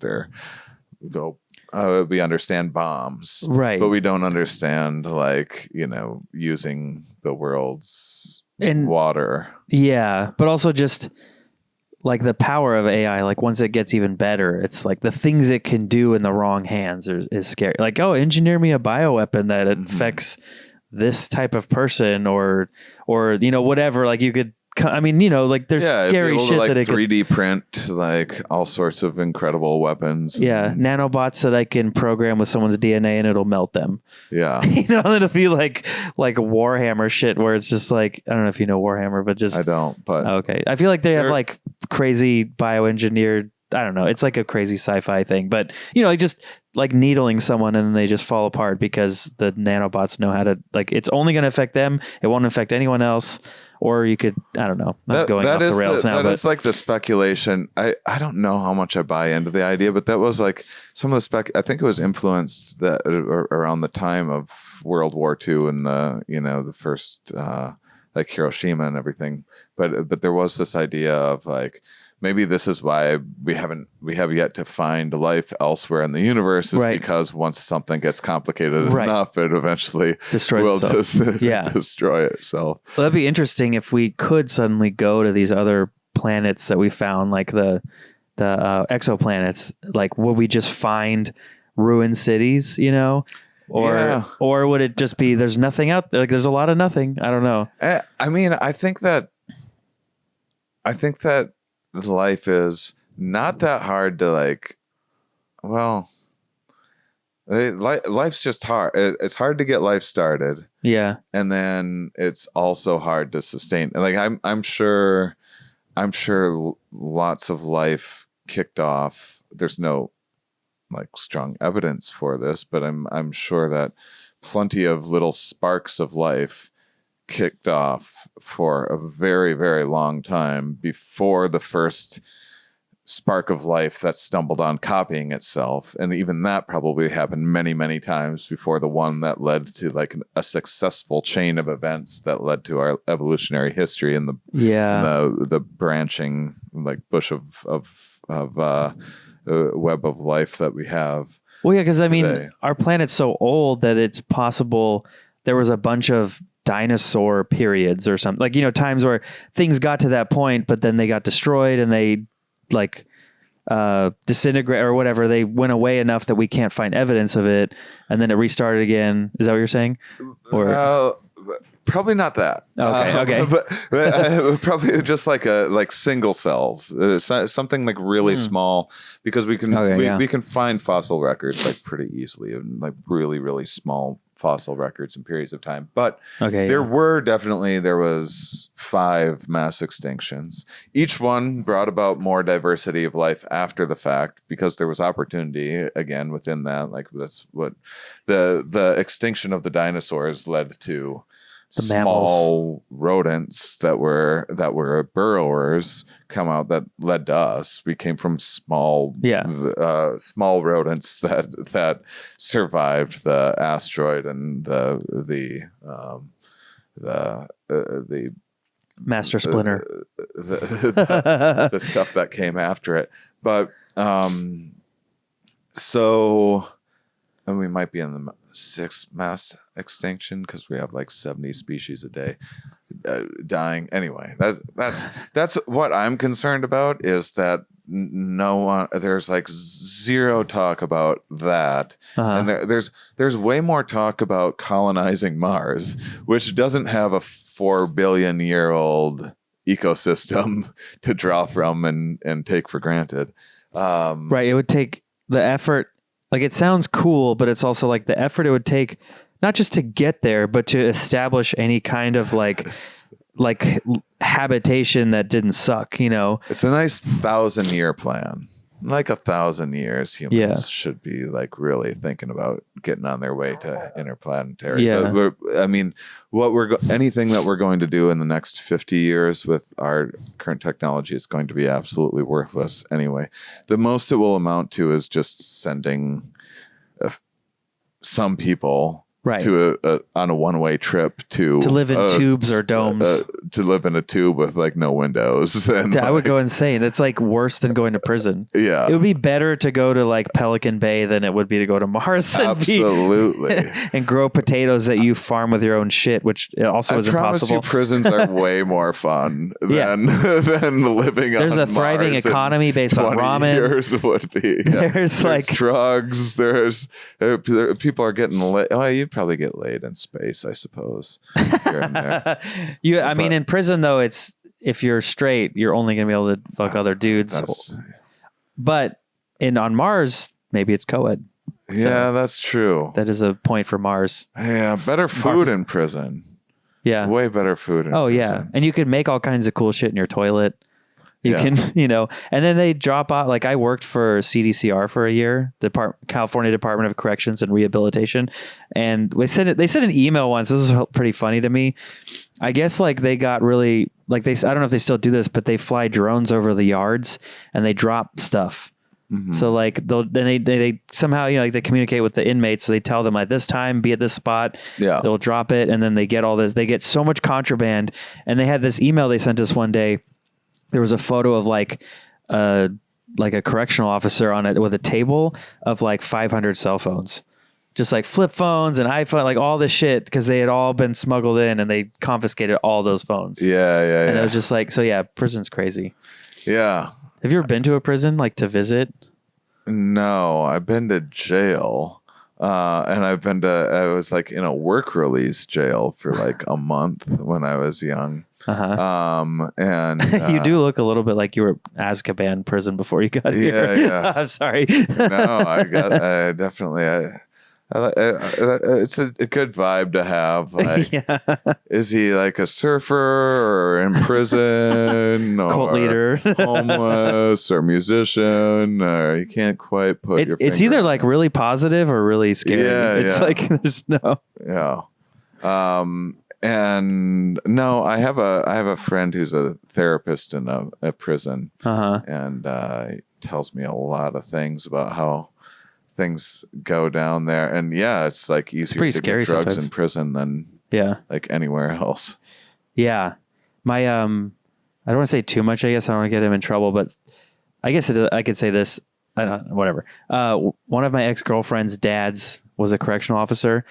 we understand bombs, right? But we don't understand like using the world's water. Yeah, but also just like the power of AI, like once it gets even better, it's like the things it can do in the wrong hands is scary. Like, oh, engineer me a bioweapon that affects this type of person, or whatever. Like you could, like there's scary shit like that it 3D print like all sorts of incredible weapons. Yeah, nanobots that I can program with someone's DNA and it'll melt them. Yeah, it'll be like Warhammer shit, where it's just like, I don't know if you know Warhammer, but just I don't. But okay, I feel like they have like crazy bioengineered. I don't know. It's like a crazy sci-fi thing, but just like needling someone and then they just fall apart because the nanobots know how to, like, it's only going to affect them. It won't affect anyone else. Or you could, I don't know. I'm going off the rails now. That is like the speculation. I don't know how much I buy into the idea, but that was like some of the I think it was influenced that around the time of World War II and the first like Hiroshima and everything. But there was this idea of like, maybe this is why we have yet to find life elsewhere in the universe, is because once something gets complicated enough, it eventually destroys itself. Destroy itself. Well, that'd be interesting if we could suddenly go to these other planets that we found, like the exoplanets. Like, would we just find ruined cities, or would it just be there's nothing out there? Like, there's a lot of nothing. I don't know. I mean, I think that life is not that hard to like. Well, life's just hard. It's hard to get life started. Yeah, and then it's also hard to sustain. Like I'm sure lots of life kicked off. There's no like strong evidence for this, but I'm sure that plenty of little sparks of life kicked off for a very, very long time before the first spark of life that stumbled on copying itself. And even that probably happened many, many times before the one that led to like a successful chain of events that led to our evolutionary history and the branching like bush of web of life that we have. Well, yeah, because I mean, our planet's so old that it's possible there was a bunch of dinosaur periods or something, like, times where things got to that point, but then they got destroyed and they like disintegrate or whatever. They went away enough that we can't find evidence of it, and then it restarted again. Is that what you're saying? Or probably not that. Okay. But probably just like single cells, something like really small, because we can we can find fossil records like pretty easily, and like really, really small fossil records in periods of time. But there was 5 mass extinctions. Each one brought about more diversity of life after the fact, because there was opportunity again within that. Like that's what the extinction of the dinosaurs led to. The small rodents that were burrowers come out that led to us. We came from small rodents that survived the asteroid and the the Master Splinter. the stuff that came after it. But so, and we might be in the 6th mass extinction because we have like 70 species a day dying. Anyway, that's what I'm concerned about, is that no one, there's like zero talk about that. And there's way more talk about colonizing Mars, which doesn't have a 4 billion year old ecosystem to draw from and take for granted. Right. It would take the effort. Like, it sounds cool, but it's also like the effort it would take not just to get there, but to establish any kind of like habitation that didn't suck, you know? It's a nice 1,000-year plan. Like 1,000 years, humans should be like really thinking about getting on their way to interplanetary. Yeah. But I mean, anything that we're going to do in the next 50 years with our current technology is going to be absolutely worthless anyway. The most it will amount to is just sending some people to on a one-way trip to live in tubes or domes, to live in a tube with like no windows. And I would go insane. That's like worse than going to prison. Yeah, it would be better to go to like Pelican Bay than it would be to go to Mars. Absolutely. And grow potatoes that you farm with your own shit, which also is impossible. You, prisons are way more people than living on Mars. There's a thriving economy based on ramen. Years would be. Yeah. There's like drugs. There's people are getting laid. Oh, you'd probably get laid in space, I suppose. Here and there. I mean, in prison though, it's if you're straight, you're only gonna be able to fuck other dudes. But on Mars, maybe it's co-ed. Yeah, that's true. That is a point for Mars. Yeah, better food in prison. Yeah, way better food in prison. Yeah, and you can make all kinds of cool shit in your toilet. You can, and then they drop out. Like, I worked for CDCR for a year, the California Department of Corrections and Rehabilitation, and they sent an email once. This was pretty funny to me. I guess like they got really like I don't know if they still do this, but they fly drones over the yards and they drop stuff. Mm-hmm. So like they somehow like they communicate with the inmates, so they tell them at this time be at this spot. Yeah, they'll drop it, and then they get all this. They get so much contraband, and they had this email they sent us one day. There was a photo of like a correctional officer on it with a table of like 500 cell phones, just like flip phones and iPhone, like all this shit, because they had all been smuggled in and they confiscated all those phones. Yeah. And it was just like, so yeah, prison's crazy. Yeah. Have you ever been to a prison, like to visit? No, I've been to jail. And I was like in a work release jail for like a month when I was young. And you do look a little bit like you were Azkaban prison before you got here. Yeah. I'm sorry. No, I definitely, it's a good vibe to have. Like, is he like a surfer or in prison or cult leader, homeless or musician, or you can't quite put your it's either like really positive or really scary. It's like there's no. Yeah. And no, I have a friend who's a therapist in a prison, and he tells me a lot of things about how things go down there. And yeah, it's like easier to get drugs sometimes in prison than like anywhere else. Yeah, my I don't want to say too much. I guess I don't want to get him in trouble, but I guess I could say this. Whatever. One of my ex-girlfriend's dads was a correctional officer.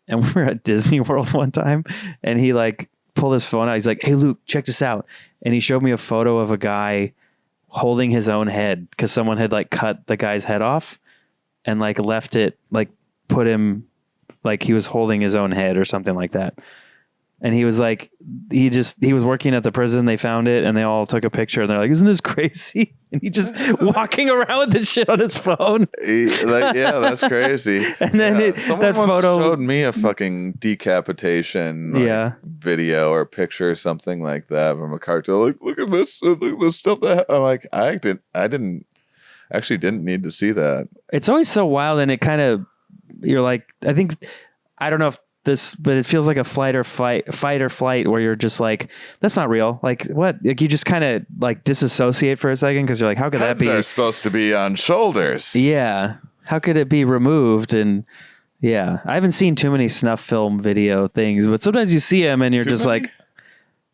And we were at Disney World one time, and he like pulled his phone out. He's like, "Hey, Luke, check this out." And he showed me a photo of a guy holding his own head because someone had like cut the guy's head off and like left it, like put him like he was holding his own head or something like that. And he was like, he was working at the prison. They found it and they all took a picture and they're like, "Isn't this crazy?" And he just walking around with this shit on his phone. That's crazy. And then that photo showed me a fucking decapitation video or picture or something like that from a cartoon. Like, look at this stuff that I'm like, I didn't need to see that. It's always so wild, and it kind of, you're like, I don't know if but it feels like a fight or flight where you're just like, that's not real. Like, what? Like, you just kind of like disassociate for a second because you're like, how could that be? They're supposed to be on shoulders. Yeah. How could it be removed? And Yeah, I haven't seen too many snuff film video things, but sometimes you see them and you're just many? like,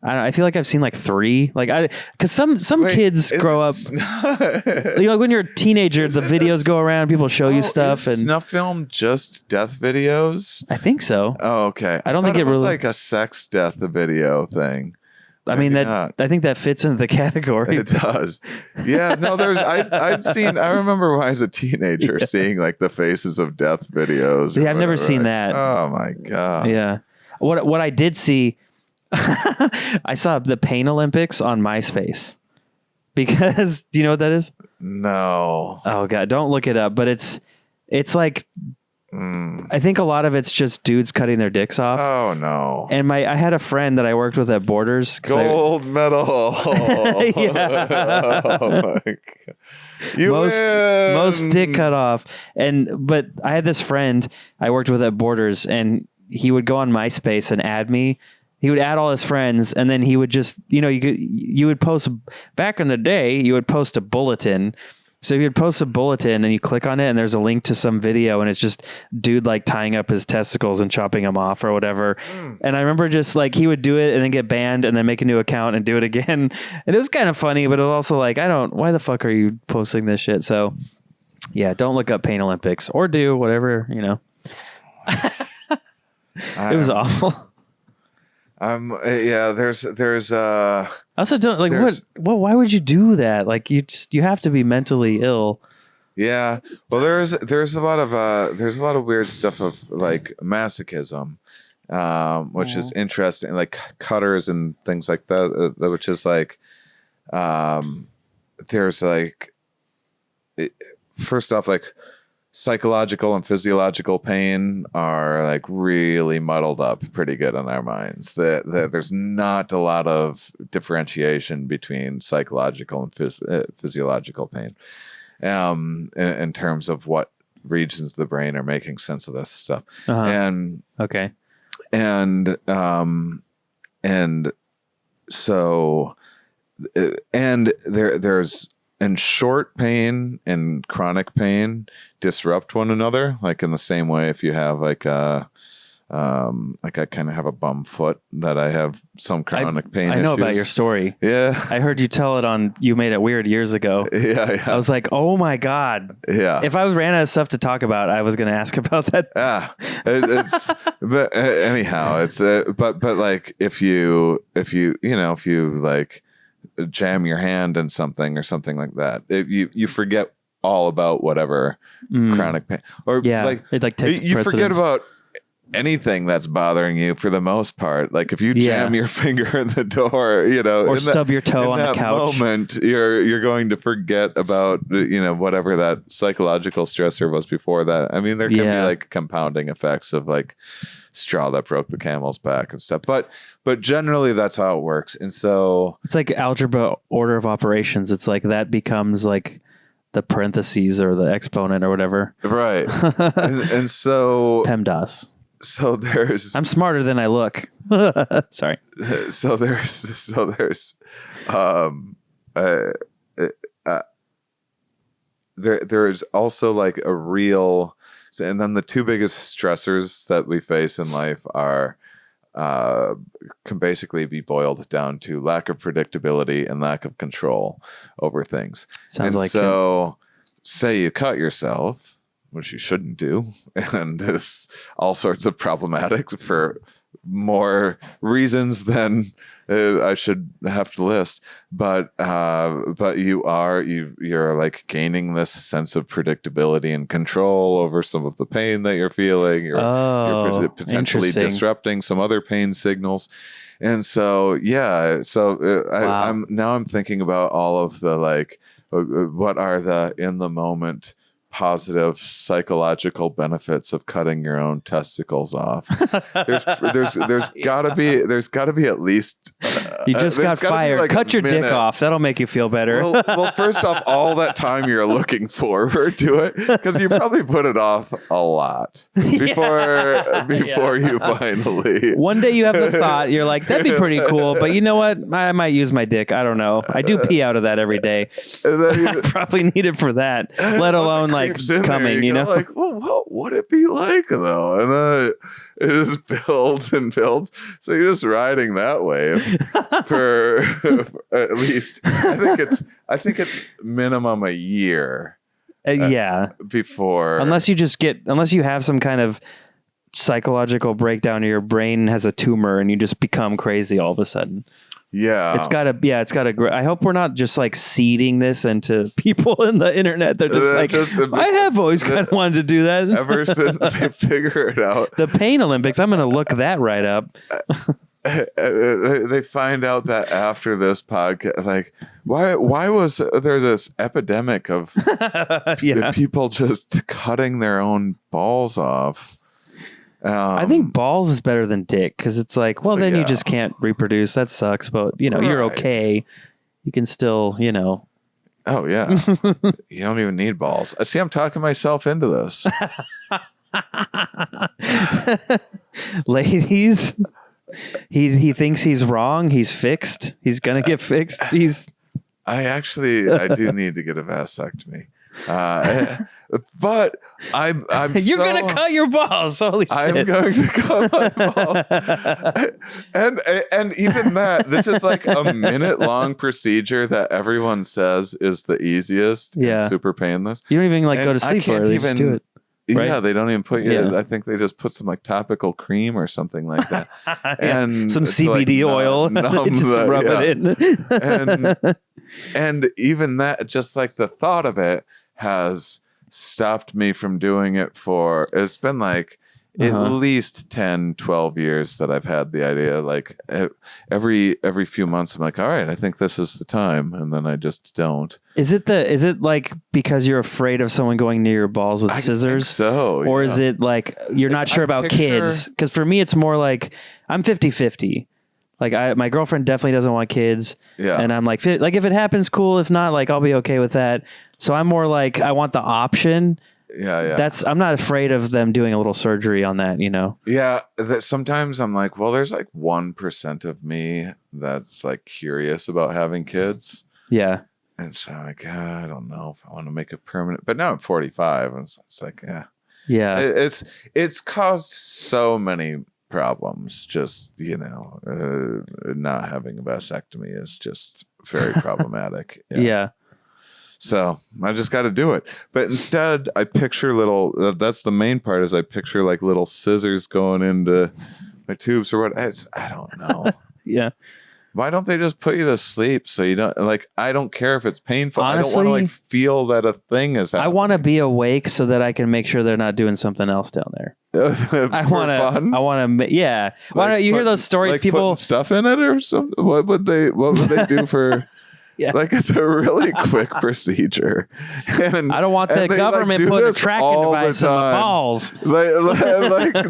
I don't know, I feel like I've seen like 3. Like because some Wait, kids grow up. Like when you're a teenager, the videos go around, people show you stuff, is and snuff film just death videos? I think so. Oh, okay. I don't think thought it was really like a sex death video thing. I mean Maybe that not. I think that fits into the category. It does. Yeah, no, I remember when I was a teenager seeing like the faces of death videos. Yeah, I've never seen that. Oh my God. Yeah. What I did see, I saw the Pain Olympics on MySpace. Because do you know what that is? No. Oh God, don't look it up. But it's like I think a lot of it's just dudes cutting their dicks off. Oh no. And I had a friend that I worked with at Borders. Gold medal. Yeah. Oh my God. You win. Most dick cut off. But I had this friend I worked with at Borders, and he would go on MySpace and add me. He would add all his friends, and then he would just, you would post, back in the day, you would post a bulletin. So you would post a bulletin and you click on it and there's a link to some video and it's just dude like tying up his testicles and chopping them off or whatever. And I remember just like he would do it and then get banned and then make a new account and do it again. And it was kind of funny, but it was also like, why the fuck are you posting this shit? So yeah, don't look up Pain Olympics or do whatever, It was awful. Yeah, there's I also don't like why would you do that? Like you have to be mentally ill. Yeah. Well, there's a lot of weird stuff of like masochism, which is interesting, like cutters and things like that, which is like, there's like, first off, like psychological and physiological pain are like really muddled up pretty good in our minds. That there's not a lot of differentiation between psychological and physiological pain, in terms of what regions of the brain are making sense of this stuff. And okay, and so and there's. And short pain and chronic pain disrupt one another, like in the same way. If you have like I kind of have a bum foot, that I have some chronic pain. I know issues. about your story. Yeah, I heard you tell it on You Made It Weird years ago. Yeah. I was like, oh my God. Yeah. If I ran out of stuff to talk about, I was going to ask about that. Yeah. It's but anyhow, it's but like if you like jam your hand in something or something like that, you forget all about whatever chronic pain, or it like takes you precedence. forget about anything that's bothering you for the most part. Like if you jam your finger in the door, or stub your toe on the couch, moment you're going to forget about whatever that psychological stressor was before that. I mean, there can be like compounding effects of like straw that broke the camel's back and stuff, but generally that's how it works. And so it's like algebra order of operations. It's like that becomes like the parentheses or the exponent or whatever, right? and so PEMDAS. So I'm smarter than I look. Sorry. So there's there's also like a real. And then the two biggest stressors that we face in life are can basically be boiled down to lack of predictability and lack of control over things. Sounds like so. Say you cut yourself, which you shouldn't do, and it's all sorts of problematic for more reasons than I should have to list. But you're like gaining this sense of predictability and control over some of the pain that you're feeling. You're potentially disrupting some other pain signals. And so, I'm thinking about all of the like, what are the in the moment positive psychological benefits of cutting your own testicles off? There's gotta be at least You just got fired. Like cut your dick off. That'll make you feel better. Well, first off, all that time you're looking forward to it because you probably put it off a lot before you finally. One day you have the thought, you're like, that'd be pretty cool, but you know what? I might use my dick. I don't know. I do pee out of that every day. I probably need it for that, let alone like coming, you know? Like, well, what would it be like though? And then it just builds and builds. So you're just riding that wave for at least. I think it's minimum a year. Before, unless you have some kind of psychological breakdown, or your brain has a tumor and you just become crazy all of a sudden. Yeah, it's gotta. I hope we're not just like seeding this into people in the internet. They're just like, I have always kind of wanted to do that. Ever since they figure it out, the Pain Olympics. I'm gonna look that right up. They find out that after this podcast, like, why was there this epidemic of people just cutting their own balls off? I think balls is better than dick because it's like, well, then you just can't reproduce. That sucks, but you're okay. You can still, Oh yeah, you don't even need balls. I see. I'm talking myself into this. Ladies, he thinks he's wrong. He's fixed. He's gonna get fixed. I do need to get a vasectomy. But I'm you're gonna cut your balls. Holy shit! I'm going to cut my balls. and even that, this is like a minute-long procedure that everyone says is the easiest. And super painless. You don't even go to sleep for it. They just do it. Right? Yeah, they don't even put you. Yeah. I think they just put some like topical cream or something like that, and some CBD oil. They just rub it in. And even that, just like the thought of it, has stopped me from doing it for. It's been like at least 10, 12 years that I've had the idea. Like every few months, I'm like, all right, I think this is the time, and then I just don't. Is it like because you're afraid of someone going near your balls with scissors? I think so, or is it like you're not sure about kids? Because for me, it's more like I'm 50-50. Like my girlfriend definitely doesn't want kids. Yeah. And I'm like if it happens, cool. If not, like I'll be okay with that. So I'm more like I want the option. Yeah. I'm not afraid of them doing a little surgery on that, Yeah. Sometimes I'm like, well, there's like 1% of me that's like curious about having kids. Yeah. And so like, I don't know if I want to make it permanent, but now I'm 45. And it's like, yeah. Yeah. It's caused so many problems. Just, not having a vasectomy is just very problematic. Yeah. So I just got to do it. But instead, I picture that's the main part is I picture like little scissors going into my tubes or what. I don't know. Yeah. Why don't they just put you to sleep so you don't I don't care if it's painful. Honestly, I don't want to feel that a thing is happening. I want to be awake so that I can make sure they're not doing something else down there. I want to. Yeah. Why don't you hear those stories? Like people stuff in it or something. What would they do for? Yeah. Like it's a really quick procedure. And I don't want the government putting a tracking device in the balls. Like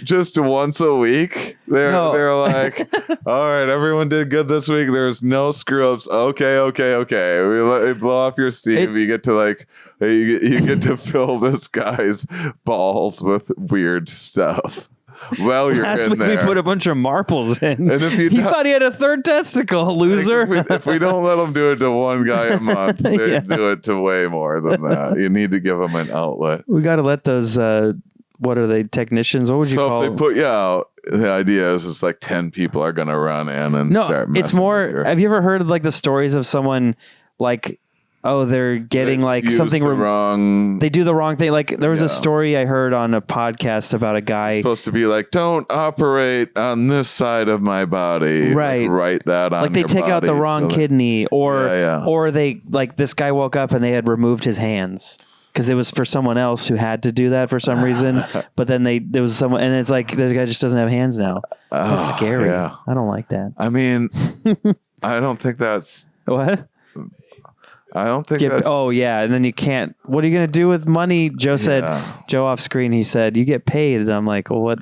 just once a week. They're like, all right, everyone did good this week. There's no screw ups. Okay. We blow off your steam. You get to you get to fill this guy's balls with weird stuff. Well, you're in there. We put a bunch of marbles in. And if he thought he had a third testicle, loser. Like if we don't let them do it to one guy a month, they do it to way more than that. You need to give them an outlet. We got to let those, what are they, technicians? What would you call them? So if they put you out, the idea is it's like 10 people are going to run in and start messing it's more, have you ever heard of like the stories of someone like, oh, they're getting like something wrong. They do the wrong thing. Like there was a story I heard on a podcast about a guy supposed to be like, don't operate on this side of my body. Right. Like, write that on. Like they take out the wrong kidney or they like this guy woke up and they had removed his hands because it was for someone else who had to do that for some reason. But then there was someone and it's like the guy just doesn't have hands now. That's scary. Yeah. I don't like that. I mean, I don't think that's what? I don't think that's... Oh, yeah. And then you can't... What are you going to do with money? Joe said... Joe off screen, he said, you get paid. And I'm like, well, what?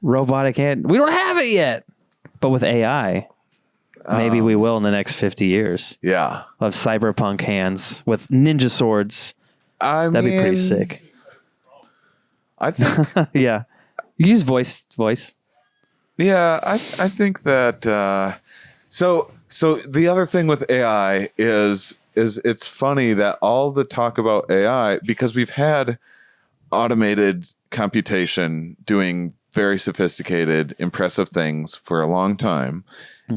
Robotic hand. We don't have it yet. But with AI, maybe we will in the next 50 years. Yeah. We'll have cyberpunk hands with ninja swords. That'd be pretty sick. I think. Yeah. You use voice. Yeah, I think that. So the other thing with AI is it's funny that all the talk about AI, because we've had automated computation doing very sophisticated, impressive things for a long time,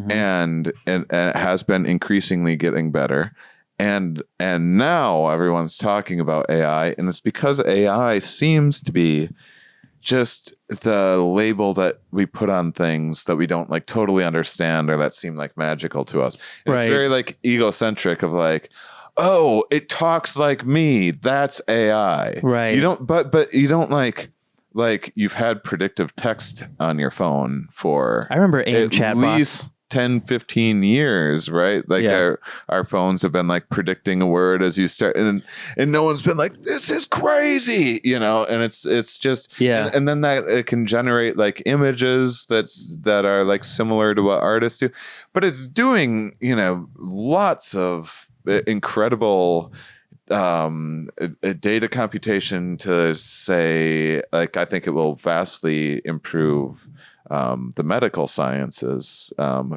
and it has been increasingly getting better. And now everyone's talking about AI, and it's because AI seems to be just the label that we put on things that we don't like totally understand or that seem like magical to us. And It's very like egocentric of like, oh, it talks like me. That's AI. Right. You don't, but you don't like you've had predictive text on your phone for I remember AIM at chat least box. 10, 15 years, right? Like our phones have been like predicting a word as you start, and no one's been like, this is crazy, and it's just, and then that it can generate like images that are like similar to what artists do, but it's doing, lots of incredible data computation to say, like, I think it will vastly improve the medical sciences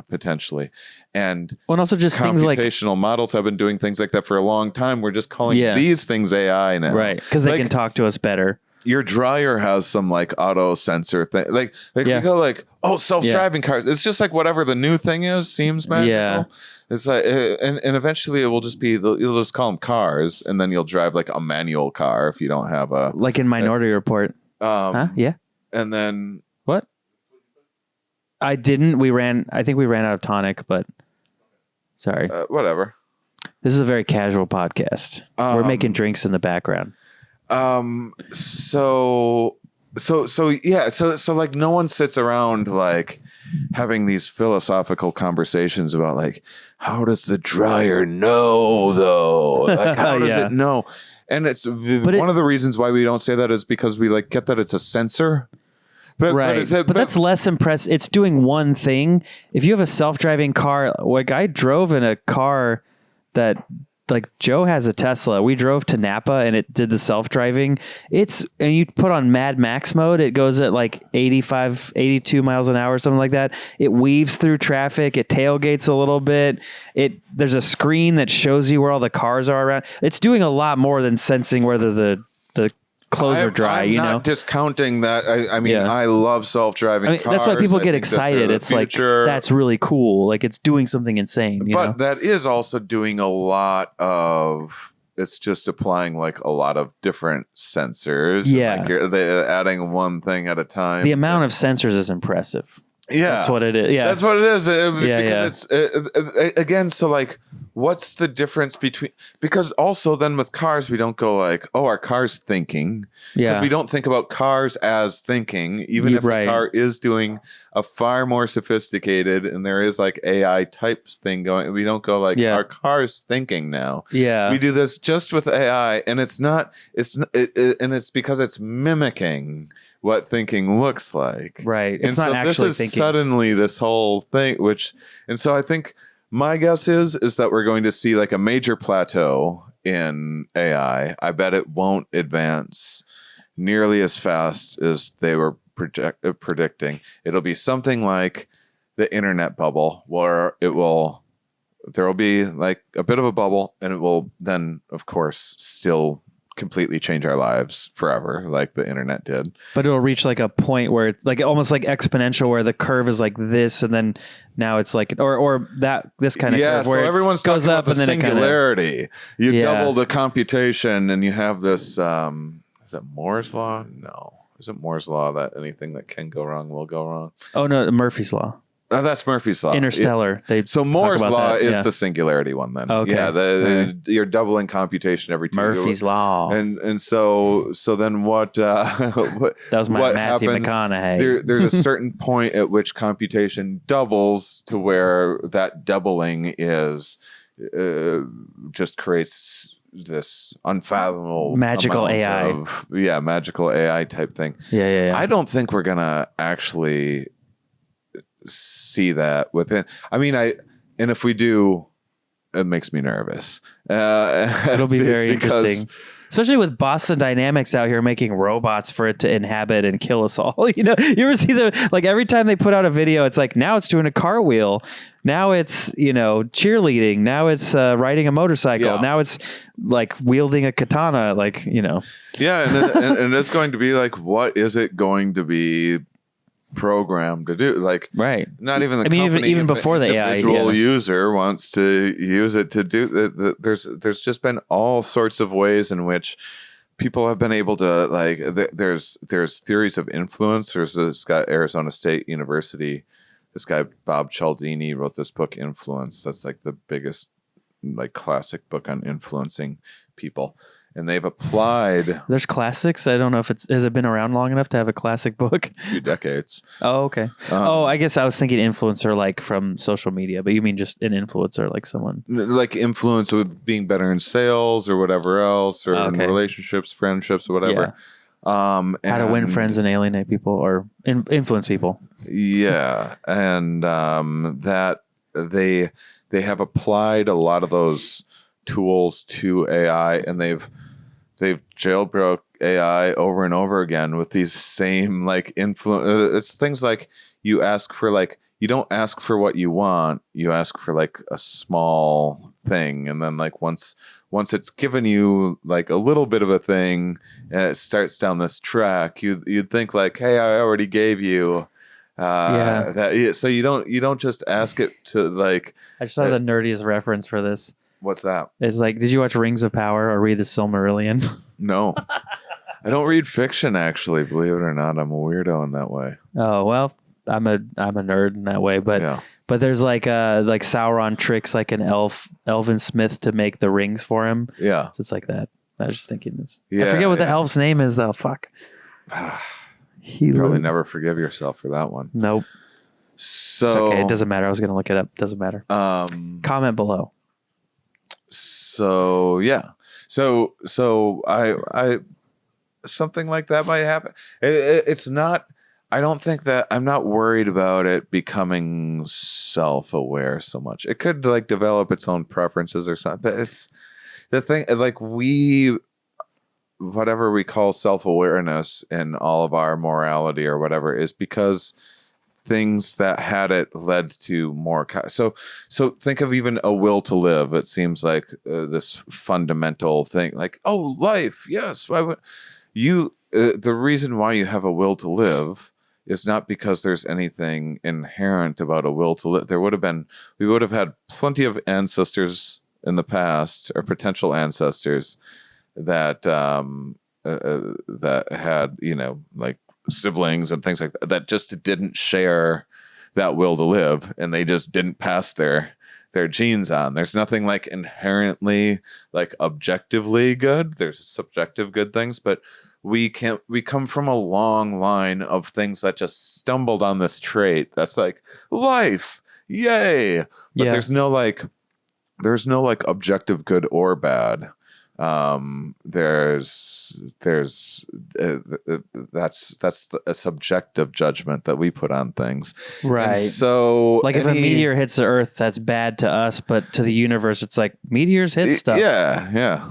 potentially, and also just things like computational models have been doing things like that for a long time. We're just calling these things AI now, right? Because they can talk to us better. Your dryer has some like auto sensor thing, like we go like, oh, self-driving cars. It's just like whatever the new thing is seems magical. Yeah. It's like, and eventually it will just be, you'll just call them cars, and then you'll drive like a manual car if you don't have a, like in Minority Report. Yeah. And then what? I didn't. I think we ran out of tonic, but sorry. Whatever. This is a very casual podcast. We're making drinks in the background. So like no one sits around like having these philosophical conversations about like, how does the dryer know though? Like, how does it know? And one of the reasons why we don't say that is because we like get that it's a sensor. But that's less impressive. It's doing one thing. If you have a self-driving car, like I drove in a car that, like Joe has a Tesla. We drove to Napa and it did the self-driving. And you put on Mad Max mode, it goes at like 85, 82 miles an hour, something like that. It weaves through traffic. It tailgates a little bit. There's a screen that shows you where all the cars are around. It's doing a lot more than sensing whether the clothes are dry. I'm not discounting that. I mean, I love self-driving cars. That's why people get excited. It's like, that's really cool. Like it's doing something insane. But that is also doing a lot of, it's just applying like a lot of different sensors. Yeah. Like they're adding one thing at a time. The amount of sensors is impressive. Yeah. That's what it is. Yeah. That's what it is. Because it's, again, so like, what's the difference between, because also then with cars, we don't go like, oh, our car's thinking. Because we don't think about cars as thinking, even if the car is doing a far more sophisticated, and there is like AI types thing going. We don't go like, our car's thinking now. Yeah. We do this just with AI, and and it's because it's mimicking what thinking looks like. Right. It's not actually this is thinking. Suddenly this whole thing, and so I think my guess is that we're going to see like a major plateau in AI. I bet it won't advance nearly as fast as they were predicting. It'll be something like the internet bubble, where there will be like a bit of a bubble, and it will then, of course, still completely change our lives forever, like the internet did. But it'll reach like a point where it's like almost like exponential, where the curve is like this, and then now it's like or that this kind of curve where everyone's goes talking up about the and then singularity. You double the computation, and you have this. Is it Moore's law? No, is it Moore's law that anything that can go wrong will go wrong? Oh no, Murphy's law. Oh, that's Murphy's law. Interstellar. So Moore's law is the singularity one then. Okay. Yeah, you're doubling computation every 2 Murphy's law. And so then what that was my Matthew McConaughey. There's a certain point at which computation doubles to where that doubling is just creates this unfathomable magical AI. Magical AI type thing. Yeah. I don't think we're gonna actually see that within. I mean, and if we do, it makes me nervous. It'll be very interesting. Especially with Boston Dynamics out here making robots for it to inhabit and kill us all. You ever see every time they put out a video, it's like, now it's doing a cartwheel. Now it's, cheerleading. Now it's riding a motorcycle. Yeah. Now it's like wielding a katana, Yeah. And it's going to be like, what is it going to be programmed to do? Like, right. Not even the company, even before the individual user wants to use it to do. There's just been all sorts of ways in which people have been able to there's theories of influence. There's this guy at Arizona State University. This guy Bob Cialdini wrote this book, Influence. That's like the biggest classic book on influencing people. And they've applied. There's classics. I don't know if has it been around long enough to have a classic book? A few decades. Oh, okay. I guess I was thinking influencer from social media, but you mean just an influencer, like someone like influence with being better in sales or whatever else, or in relationships, friendships, or whatever. Yeah. How to win friends and alienate people or influence people. Yeah, and that they have applied a lot of those tools to AI, and they've jailbroke AI over and over again with these same influence. It's things like you ask for you don't ask for what you want, you ask for a small thing, and then once it's given you a little bit of a thing, and it starts down this track, you'd think hey, I already gave you that, so you don't just ask it to I just have the nerdiest reference for this. What's that? It's did you watch Rings of Power or read the Silmarillion? No. I don't read fiction, actually, believe it or not. I'm a weirdo in that way. Oh, well, I'm a nerd in that way, but there's Sauron tricks an elven smith to make the rings for him. Yeah. So it's like that. I was just thinking this. Yeah, I forget what the elf's name is though. Fuck. You probably never forgive yourself for that one. Nope. So it's okay. It doesn't matter. I was going to look it up. Doesn't matter. Comment below. So yeah, so I something like that might happen. It's not. I don't think that I'm not worried about it becoming self-aware so much. It could develop its own preferences or something. But it's the thing. Whatever we call self-awareness in all of our morality or whatever is because things that had it led to more. So think of even a will to live. It seems like this fundamental thing, life. Yes. Why would you? The reason why you have a will to live is not because there's anything inherent about a will to live. We would have had plenty of ancestors in the past, or potential ancestors that that had siblings and things like that just didn't share that will to live, and they just didn't pass their genes on. There's nothing inherently objectively good. There's subjective good things, but we come from a long line of things that just stumbled on this trait that's life, yay. But there's no objective good or bad. There's that's a subjective judgment that we put on things, right? And so if a meteor hits the Earth, that's bad to us, but to the universe, it's meteors hit stuff. Yeah,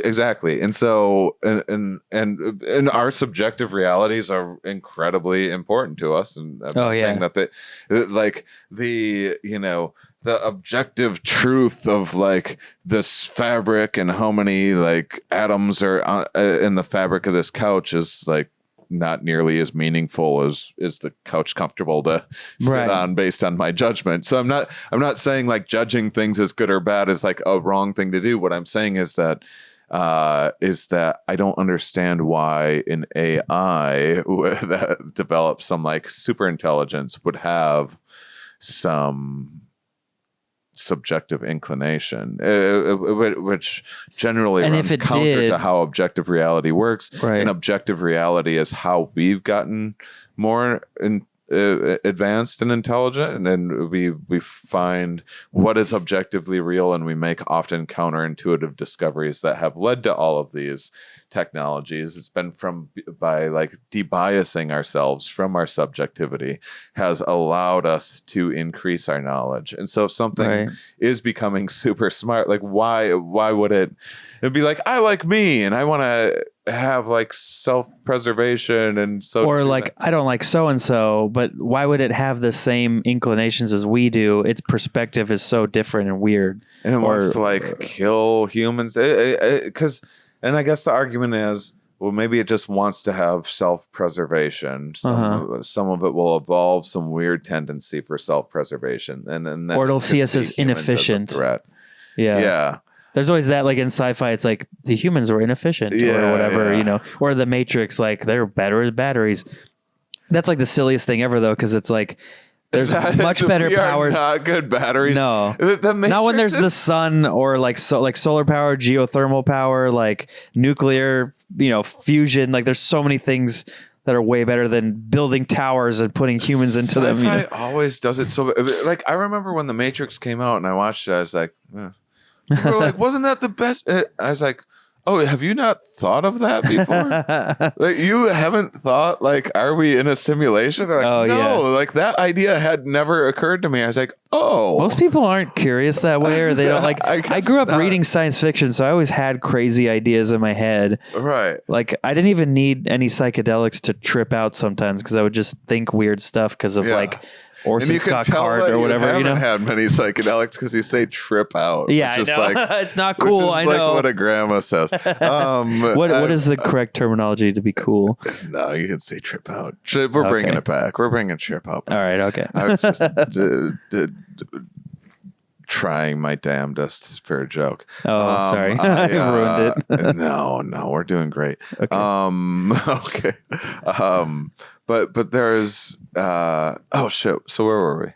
exactly. And so and our subjective realities are incredibly important to us, and I'm not saying that the objective truth of this fabric and how many atoms are in the fabric of this couch is not nearly as meaningful as is the couch comfortable to sit on based on my judgment. So I'm not saying judging things as good or bad is a wrong thing to do. What I'm saying is that I don't understand why an AI that develops some super intelligence would have some subjective inclination, which generally runs counter to how objective reality works. Right. And objective reality is how we've gotten more advanced and intelligent, and then we find what is objectively real, and we make often counterintuitive discoveries that have led to all of these technologies. It's been by like debiasing ourselves from our subjectivity has allowed us to increase our knowledge. And so if something is becoming super smart, like why would it'd be like, I like me and I want to have like self-preservation, and so, or like I don't like so and so, but why would it have the same inclinations as we do? Its perspective is so different and weird. And it wants to like kill humans, because and I guess the argument is, well, maybe it just wants to have self-preservation. Some of it will evolve some weird tendency for self-preservation, and then or it'll see us as inefficient. As a threat. Yeah. There's always that, like in sci-fi, it's like the humans were inefficient or whatever, you know, or the Matrix, like they're better as batteries. That's like the silliest thing ever, though, because it's like there's much better power. Not good batteries. No, not when there's the sun or like solar power, geothermal power, like nuclear, you know, fusion. Like there's so many things that are way better than building towers and putting humans into them. You know? Always does it so. Like I remember when the Matrix came out and I watched it, I was like. People were like, wasn't that the best? I was like, oh, have you not thought of that before? Like, you haven't thought, like, are we in a simulation? They're like, no, like that idea had never occurred to me. I was like, oh. Most people aren't curious that way, or they don't like. I grew up reading science fiction, so I always had crazy ideas in my head. Right. Like, I didn't even need any psychedelics to trip out sometimes because I would just think weird stuff because of like. Orson Scott Card or whatever, you know. Had many psychedelics because you say trip out. Yeah, I know. Like, it's not cool. I know. Like what a grandma says. What is the correct terminology to be cool? No, you can say trip out. We're bringing it back. We're bringing trip out back. All right. Okay. I was just trying my damnedest for a joke. Oh, sorry. I ruined it. No, we're doing great. Okay. Okay. But there's oh shit. So where were we?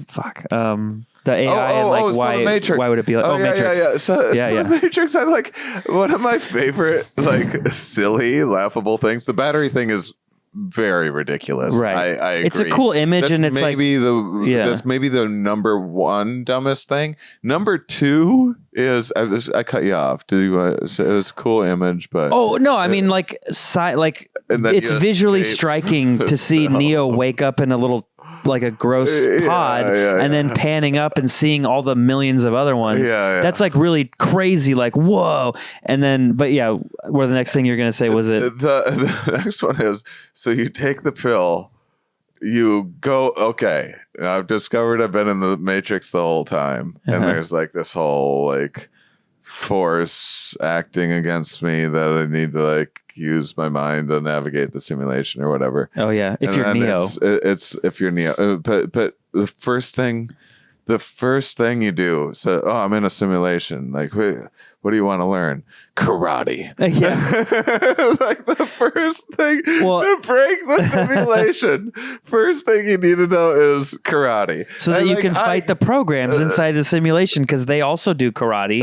Fuck. The AI and like why the Matrix. Why would it be like Matrix? Yeah. So the Matrix, I like one of my favorite like silly, laughable things. The battery thing is very ridiculous. Right. I agree. It's a cool image, that's and it's maybe that's maybe the number one dumbest thing. Number two is I cut you off. Did you? It was a cool image, but no, I mean like it's visually striking to see Neo wake up in a little like a gross pod and then panning up and seeing all the millions of other ones. That's like really crazy, like whoa. And then but where the next thing you're gonna say was it the next one is, so you take the pill, you go, okay, I've discovered I've been in the Matrix the whole time, and there's like this whole like force acting against me that I need to like use my mind to navigate the simulation or whatever. Oh yeah, if you're Neo, it's if you're Neo. But the first thing you do, so I'm in a simulation. Like, what do you want to learn? Karate. Yeah. Like the first thing to break the simulation. First thing you need to know is karate, so that you can fight the programs inside the simulation because they also do karate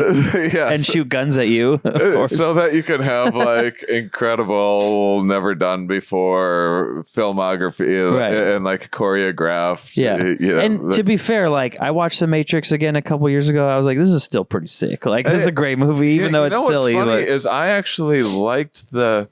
and shoot guns at you. Of course. So that you can have like incredible, never done before filmography and like choreographed. Yeah. You know, and to be fair, like I watched The Matrix again a couple years ago. I was like, this is still pretty sick. Like this is a great movie, even though it's silly. What's funny is I actually liked the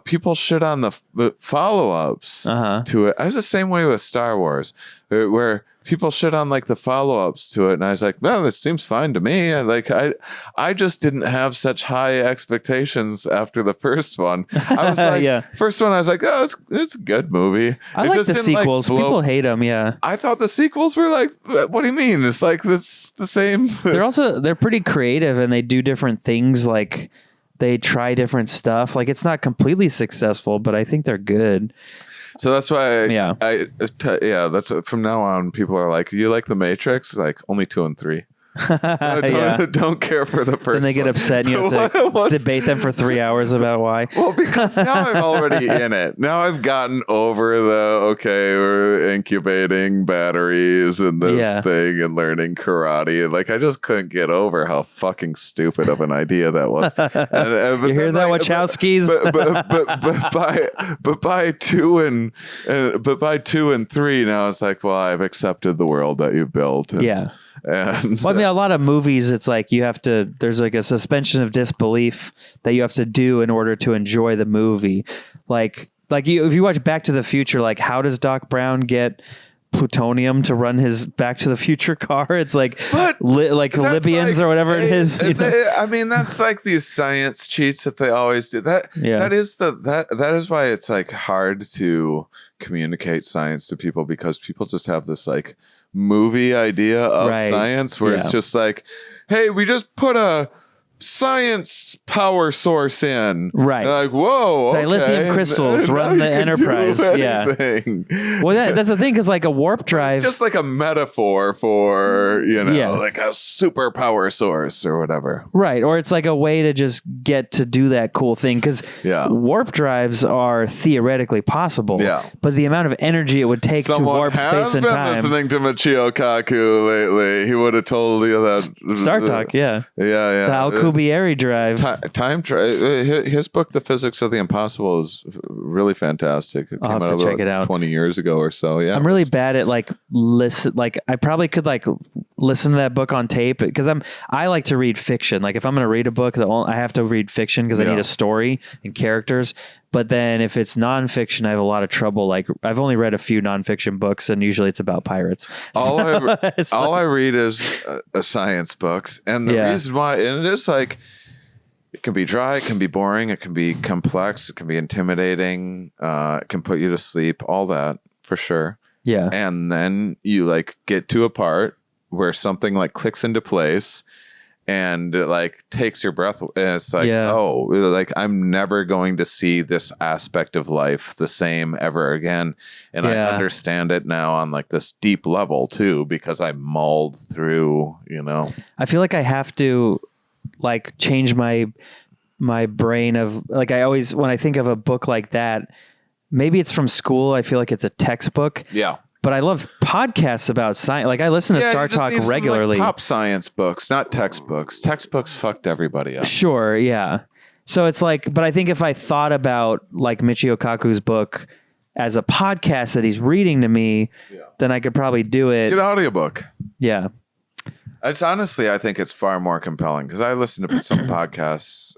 people shit on the follow-ups to it. I was the same way with Star Wars, where people shit on like the follow-ups to it, and I was like, well, it seems fine to me. I just didn't have such high expectations after the first one. I was like, first one I was like, oh, it's a good movie. I like the sequels. People hate them. Yeah, I thought the sequels were like, what do you mean? It's like it's the same. They're pretty creative, and they do different things. Like they try different stuff. Like it's not completely successful, but I think they're good. So that's why that's from now on people are like, you like The Matrix? Like only 2 and 3. Don't care for the first. And they get upset, and you have to debate them for 3 hours about why. Well, because now I'm already in it. Now I've gotten over we're incubating batteries and this thing and learning karate. Like, I just couldn't get over how fucking stupid of an idea that was. And you hear that, Wachowskis? But by 2 and 3, now it's like, well, I've accepted the world that you've built. And, and well, I mean, a lot of movies, it's like there's like a suspension of disbelief that you have to do in order to enjoy the movie. Like if you watch Back to the Future, like, how does Doc Brown get plutonium to run his Back to the Future car? It's like, Libyans or whatever it is. I mean, that's like these science cheats that they always do. That is why it's like hard to communicate science to people, because people just have this like movie idea of science where it's just like, hey, we just put a science power source in. Right. They're like, whoa, okay. Dilithium crystals run the Enterprise. Yeah. Well, that's the thing, because like a warp drive. It's just like a metaphor for, like a super power source or whatever. Right. Or it's like a way to just get to do that cool thing, because warp drives are theoretically possible. Yeah. But the amount of energy it would take to warp space and time. Someone has been listening to Michio Kaku lately. He would have told you that. Star Talk, yeah. Yeah. The Alcubierre drive. His book, The Physics of the Impossible, is really fantastic. It I'll came have to check it out 20 years ago or so. Yeah, I'm really bad at I probably could listen to that book on tape, because I like to read fiction. Like, if I'm going to read a book, I have to read fiction because I need a story and characters. But then if it's nonfiction, I have a lot of trouble. Like, I've only read a few nonfiction books, and usually it's about pirates. All I read is science books, and the reason why, and it is like, it can be dry, it can be boring, it can be complex, it can be intimidating, it can put you to sleep, all that for sure. Yeah, and then you like get to a part where something like clicks into place. And it like takes your breath. And it's like, I'm never going to see this aspect of life the same ever again. And I understand it now on like this deep level too, because I mulled through, I feel like I have to like change my brain of like, I always, when I think of a book like that, maybe it's from school. I feel like it's a textbook. Yeah. But I love podcasts about science. Like, I listen to Star Talk regularly. Some, like, pop science books, not textbooks. Textbooks fucked everybody up. Sure, yeah. So it's like, but I think if I thought about like Michio Kaku's book as a podcast that he's reading to me, then I could probably do it. Get an audiobook. Yeah. It's honestly, I think it's far more compelling, because I listen to some podcasts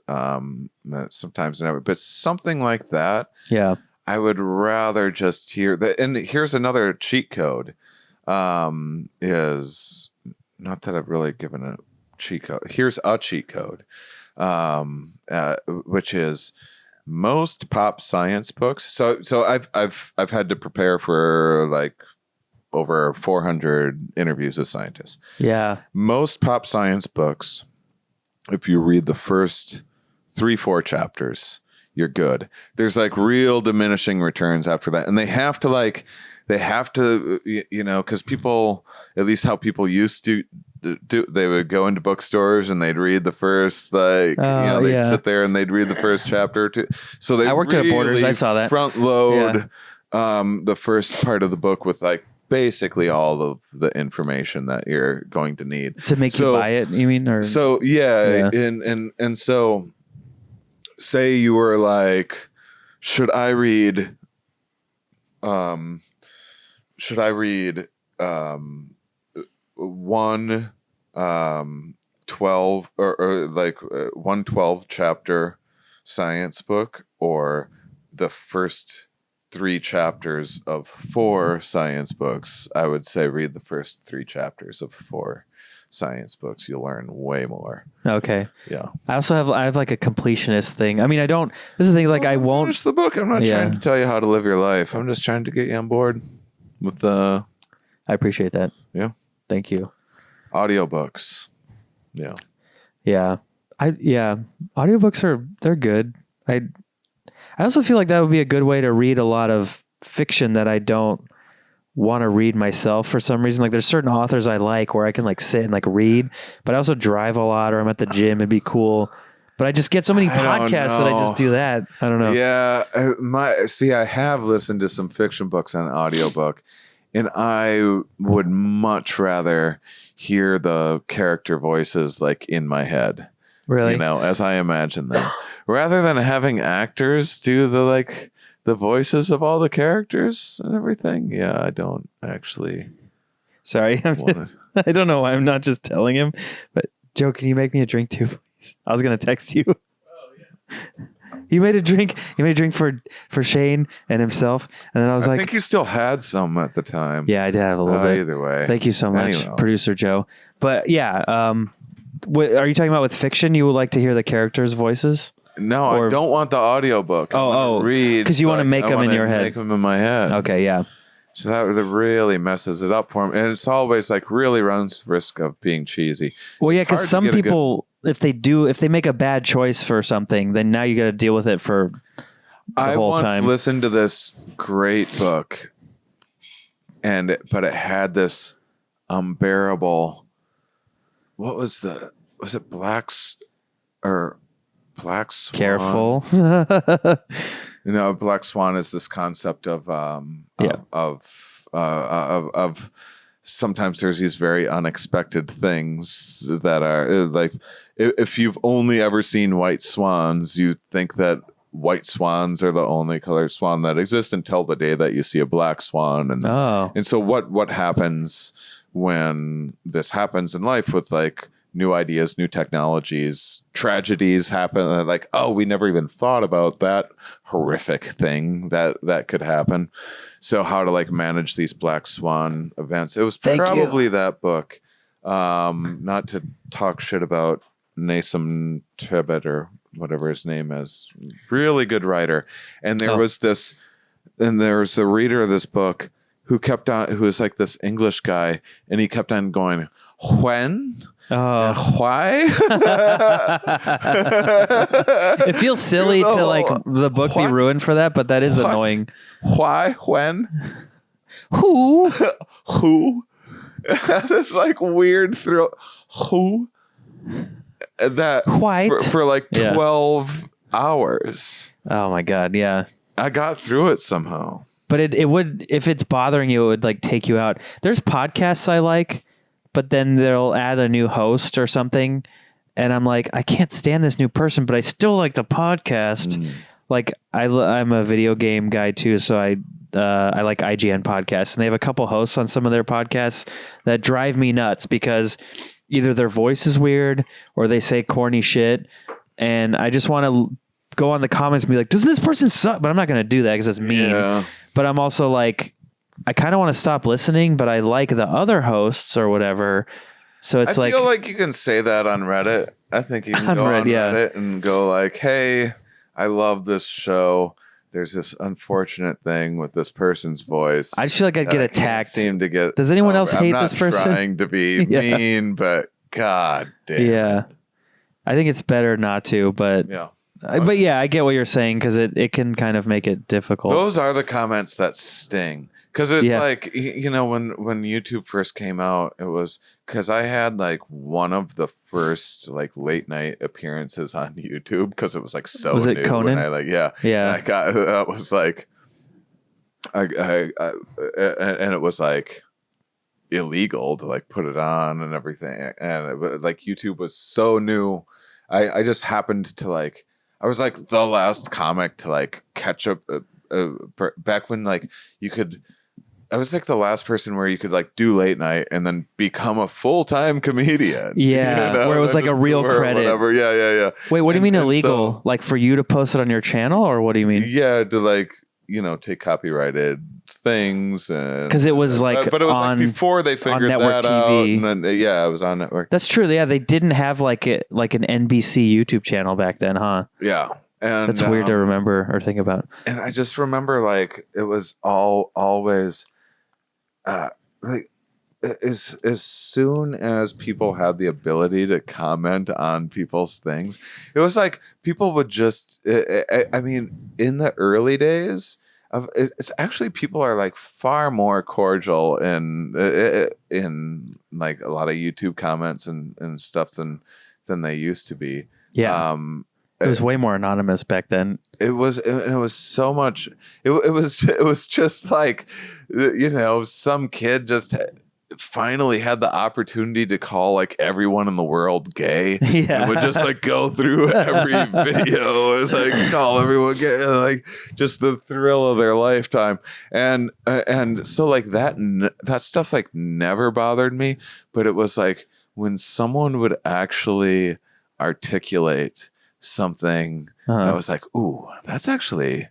sometimes, but something like that. Yeah. I would rather just hear that. And here's another cheat code. Is not that I've really given a cheat code. Here's a cheat code, which is most pop science books. So I've had to prepare for like over 400 interviews with scientists. Yeah. Most pop science books, if you read the first 3-4 chapters, you're good. There's like real diminishing returns after that. And they have to, because people, at least how people used to do, they would go into bookstores and they'd read the first, they'd sit there and they'd read the first chapter or two. So I worked at Borders. I saw that. Front load the first part of the book with like basically all of the information that you're going to need to make you buy it. You mean? Or so and so. Say you were like, should I read 12 or like 112 chapter science book, or the first 3 chapters of 4 science books? I would say read the first 3 chapters of 4 science books. You'll learn way more. Okay. Yeah. I have like a completionist thing. I mean, I don't, this is the thing, like, I won't finish the book. I'm not trying to tell you how to live your life. I'm just trying to get you on board with the. I appreciate that. Yeah. Thank you. Audiobooks. Yeah. Yeah. Audiobooks they're good. I also feel like that would be a good way to read a lot of fiction that I don't want to read myself for some reason. Like there's certain authors I like where I can like sit and like read, but I also drive a lot or I'm at the gym. It'd be cool. But I just get so many podcasts that I just do that. I don't know. Yeah. I have listened to some fiction books on audiobook, and I would much rather hear the character voices like in my head. Really? As I imagine them. Rather than having actors do the voices of all the characters and everything. Yeah, I don't actually. Sorry. I don't know why I'm not just telling him, but Joe, can you make me a drink too, please? I was going to text you. Oh, yeah. He made a drink for Shane and himself. And then I was like, I think you still had some at the time. Yeah, I did have a little bit. Either way. Thank you so much, Producer Joe. But yeah, are you talking about with fiction? You would like to hear the characters' voices? No, I don't want the audiobook. Read because you want to make them in your head. Make them in my head. Okay, yeah. So that really messes it up for me, and it's always like really runs the risk of being cheesy. Well, yeah, because some people, if they make a bad choice for something, then now you got to deal with it for the whole time. I once listened to this great book, but it had this unbearable. What was it Black Swan? Careful. Black Swan is this concept of sometimes there's these very unexpected things that are like, if you've only ever seen white swans, you think that white swans are the only colored swan that exist until the day that you see a black swan. And so what happens when this happens in life with like new ideas, new technologies, tragedies happen, like, oh, we never even thought about that horrific thing that could happen. So how to like manage these black swan events. It was probably that book. Not to talk shit about Nassim Tibet or whatever his name is. Really good writer. And there was a reader of this book who was like this English guy, and he kept on going, when? Why? It feels silly to like the book be ruined for that, but that is annoying. Why? When? Who? Who? This like weird thrill. Who? That White for like 12 hours. Oh my god, yeah. I got through it somehow. But it would, if it's bothering you, it would like take you out. There's podcasts I like, but then they'll add a new host or something, and I'm like, I can't stand this new person, but I still like the podcast. Like I'm a video game guy too, so I like IGN podcasts, and they have a couple hosts on some of their podcasts that drive me nuts because either their voice is weird or they say corny shit, and I just want to go on the comments and be like, does this person suck? But I'm not going to do that because that's mean. Yeah. But I'm also like, I kind of want to stop listening, but I like the other hosts or whatever. So it's I feel like you can say that on Reddit. I think you can go on Reddit and go like, hey, I love this show. There's this unfortunate thing with this person's voice. I just feel like I'd get attacked. Seem to get. Does anyone else hate this person? I'm not trying to be mean, but god damn. Yeah. I think it's better not to, but yeah. But yeah, I get what you're saying because it can kind of make it difficult. Those are the comments that sting. Because it's like, when YouTube first came out, it was because I had like one of the first like late night appearances on YouTube because it was like so was new. it Conan? Yeah. And I got that was like, and it was like illegal to like put it on and everything. And like YouTube was so new. I just happened to like, I was like the last comic to like catch up back when like you could. I was like the last person where you could like do late night and then become a full-time comedian. Yeah, where it was like a real credit. Whatever. Yeah. Wait, what do you mean illegal? So, like for you to post it on your channel, or what do you mean? Yeah, to like take copyrighted things, because it was like, but it was like before they figured network that TV. out. And then, I was on network. That's true. Yeah, they didn't have like an NBC YouTube channel back then, huh? Yeah. And that's weird to remember or think about. And I just remember like it was always. Like as soon as people had the ability to comment on people's things, it was like people would just I mean, in the early days, it's actually people are like far more cordial in like a lot of YouTube comments and stuff than they used to be. Yeah. It was way more anonymous back then. It was so much. It was just like, some kid just finally had the opportunity to call like everyone in the world gay. Yeah. And would just like go through every video and like call everyone gay, and, like just the thrill of their lifetime. And so like that stuff like never bothered me, but it was like when someone would actually articulate something, I was like, ooh, that's actually,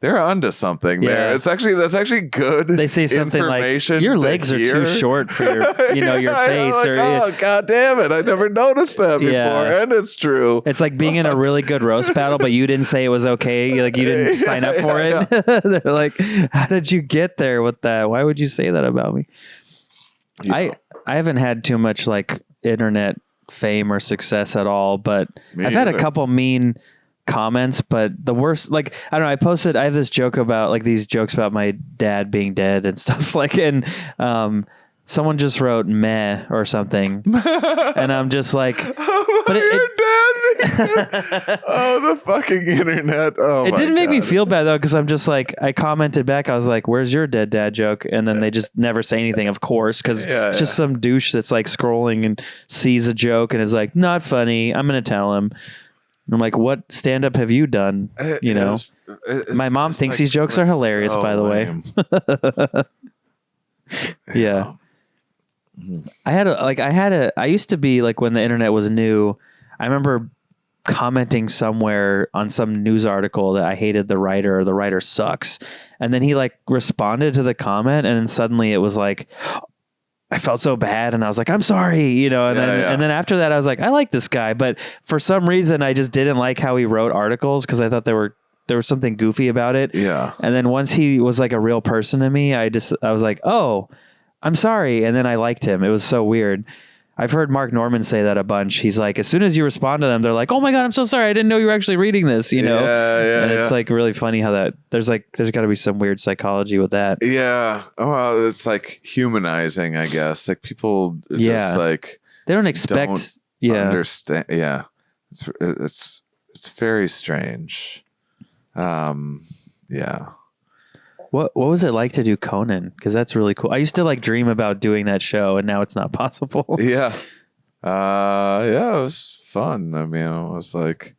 they're onto something there. That's actually good. They say something like, your legs are too short for your, your face. Like, oh, God damn it. I never noticed that before. And it's true. It's like being in a really good roast battle, but you didn't say it was okay. Like you didn't sign up for it. They're like, how did you get there with that? Why would you say that about me? I haven't had too much like internet fame or success at all, but I've had a couple mean comments, but the worst, like, I don't know, I have this joke about like these jokes about my dad being dead and stuff like, and someone just wrote meh or something and I'm just like, but your dad oh, the fucking internet. Oh, it didn't make me feel bad though, because I'm just like, I commented back, I was like, where's your dead dad joke? And then they just never say anything, of course, because it's just some douche that's like scrolling and sees a joke and is like, not funny, I'm gonna tell him. I'm like, what stand-up have you done? It's my mom thinks like, these jokes are hilarious, so by the way. Yeah. I used to be like, when the internet was new, I remember commenting somewhere on some news article that I hated the writer, or the writer sucks. And then he like responded to the comment, and then suddenly it was like, I felt so bad, and I was like, I'm sorry, and then after that I was like, I like this guy, but for some reason I just didn't like how he wrote articles, because I thought there was something goofy about it. Yeah. And then once he was like a real person to me, I was like, oh, I'm sorry, and then I liked him. It was so weird. I've heard Mark Norman say that a bunch. He's like, as soon as you respond to them, they're like, oh my God, I'm so sorry. I didn't know you were actually reading this, And it's like really funny how there's got to be some weird psychology with that. Yeah. Oh, well, it's like humanizing, I guess. Like people just like, they don't expect, understand. Yeah. It's very strange. Yeah. What was it like to do Conan? Because that's really cool. I used to like dream about doing that show, and now it's not possible. Yeah. It was fun. I mean, it was like,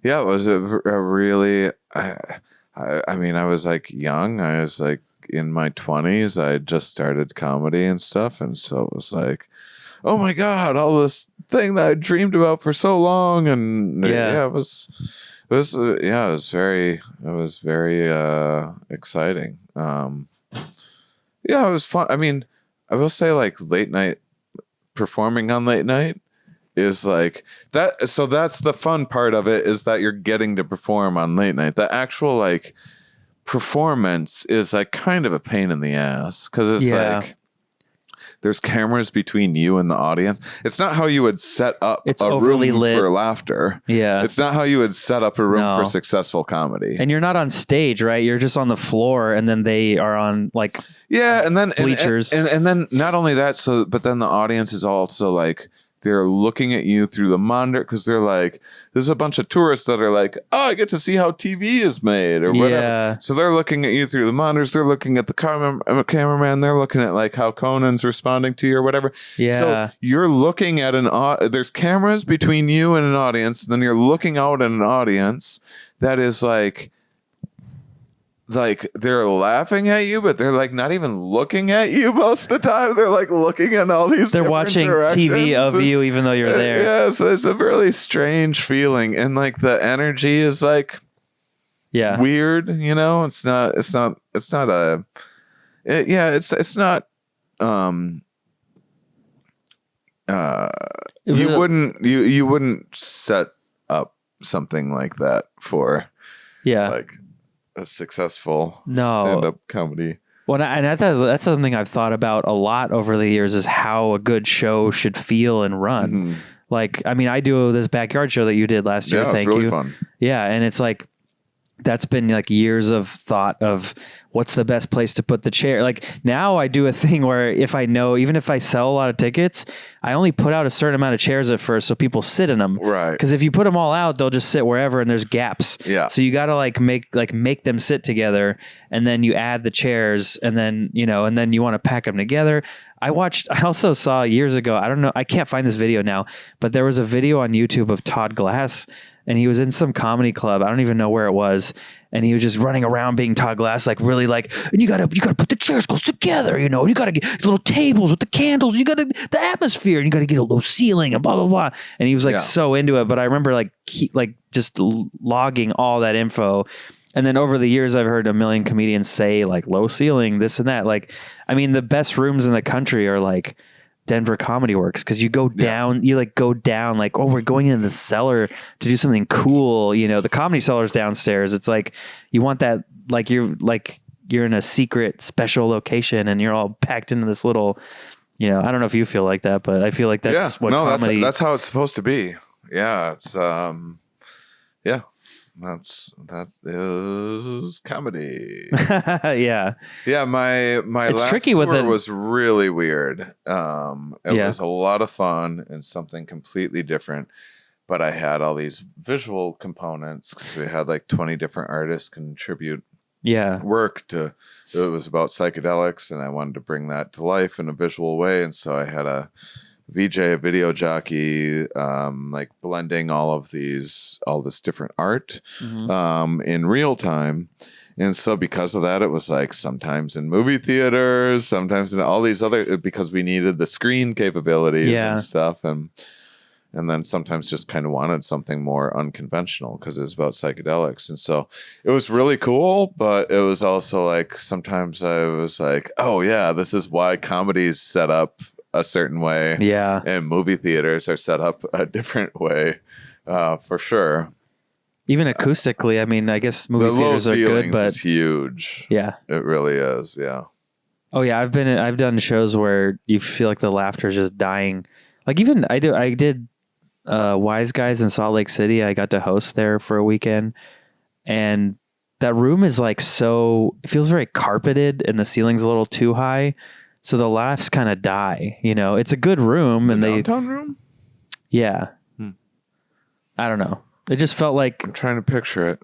it was a really, I mean, I was like young. I was like in my 20s. I had just started comedy and stuff. And so it was like, oh my God, all this thing that I dreamed about for so long. And it was very exciting. It was fun. I mean, I will say like late night performing on late night is like that. So that's the fun part of it, is that you're getting to perform on late night. The actual like performance is like kind of a pain in the ass, because it's like, there's cameras between you and the audience. It's not how you would set up a room for laughter. Yeah. It's not how you would set up a room for successful comedy. And you're not on stage, right? You're just on the floor, and then they are on like and then bleachers. And then not only that, but then the audience is also like, they're looking at you through the monitor, because they're like, there's a bunch of tourists that are like, oh, I get to see how TV is made or whatever. Yeah. So they're looking at you through the monitors. They're looking at the cameraman. They're looking at like how Conan's responding to you or whatever. Yeah. So you're looking at there's cameras between you and an audience. And then you're looking out at an audience that is like they're laughing at you, but they're like not even looking at you most of the time. They're like looking at all these. They're watching TV of you, even though you're there. Yeah, so it's a really strange feeling, and like the energy is like, weird. It's not. You wouldn't set up something like that for like a successful stand-up comedy. Well, and that's something I've thought about a lot over the years, is how a good show should feel and run. Mm-hmm. Like, I mean, I do this backyard show that you did last year. Thank you. Fun. Yeah, and it's like, that's been like years of thought of what's the best place to put the chair. Like now I do a thing where if I know, even if I sell a lot of tickets, I only put out a certain amount of chairs at first so people sit in them. Right. Because if you put them all out, they'll just sit wherever and there's gaps. Yeah. So you got to make them sit together, and then you add the chairs, and then, and then you want to pack them together. I also saw years ago, I don't know, I can't find this video now, but there was a video on YouTube of Todd Glass, and he was in some comedy club. I don't even know where it was. And he was just running around being Todd Glass, like really like, and you gotta put the chairs close together, you gotta get little tables with the candles, you gotta the atmosphere, and you gotta get a low ceiling and blah blah blah. And he was like so into it. But I remember just logging all that info. And then over the years, I've heard a million comedians say like low ceiling, this and that. Like, I mean, the best rooms in the country are like Denver Comedy Works, because you go down, like, oh, we're going into the cellar to do something cool. The Comedy Cellar's downstairs. It's like you want that, like you're in a secret special location and you're all packed into this little, I don't know if you feel like that, but I feel like that's what comedy. That's how it's supposed to be. Yeah, it's that is comedy. Yeah. My it's last tricky tour with it. Was really weird. It was a lot of fun and something completely different. But I had all these visual components because we had like 20 different artists contribute work to. It was about psychedelics, and I wanted to bring that to life in a visual way. And so I had a VJ, a video jockey, like blending all this different art in real time. And so because of that, it was like sometimes in movie theaters, sometimes in all these other, because we needed the screen capabilities and stuff. And then sometimes just kind of wanted something more unconventional because it was about psychedelics. And so it was really cool, but it was also like, sometimes I was like, oh yeah, this is why comedy's set up a certain way. Yeah. And movie theaters are set up a different way, for sure. Even acoustically, I mean, I guess movie theaters are good, but it's huge. Yeah. It really is. Yeah. Oh yeah. I've done shows where you feel like the laughter is just dying. Like even I did Wise Guys in Salt Lake City. I got to host there for a weekend, and that room is like, it feels very carpeted and the ceiling's a little too high. So the laughs kind of die, It's a good room, and downtown room. Yeah, I don't know. It just felt like I'm trying to picture it.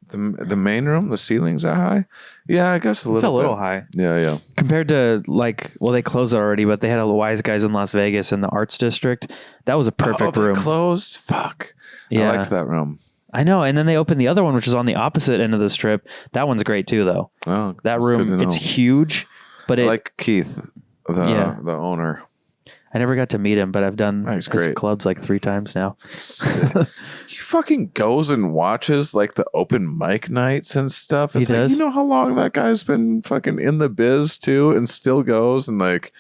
The main room, the ceiling's that high. Yeah, I guess it's a little high. Yeah. Compared to they closed it already, but they had a Wise Guys in Las Vegas in the Arts District. That was a perfect room. Closed. Fuck. Yeah, I liked that room. I know, and then they opened the other one, which is on the opposite end of the strip. That one's great too, though. Oh, that room, it's huge. But I like Keith, the owner. I never got to meet him, but I've done his clubs like 3 times now. He fucking goes and watches like the open mic nights and stuff. It's he like, does. You know how long that guy's been fucking in the biz too, and still goes and like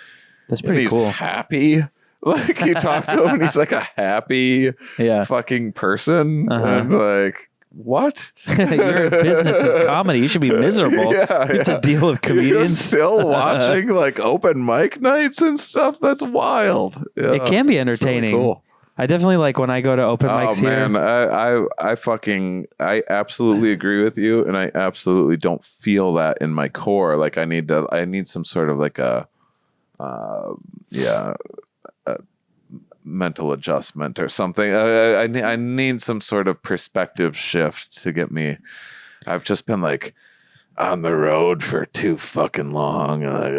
that's pretty cool. Happy. Like you talk to him and he's like a happy fucking person. And like, what? Your business is comedy. You should be miserable. You have to deal with comedians. You're still watching like open mic nights and stuff. That's wild. Yeah. It can be entertaining. Really cool. I definitely like when I go to open mics here. Man, I absolutely agree with you, and I absolutely don't feel that in my core. Like I need some sort of like a mental adjustment or something. I need some sort of perspective shift to get me. I've just been like on the road for too fucking long, and like,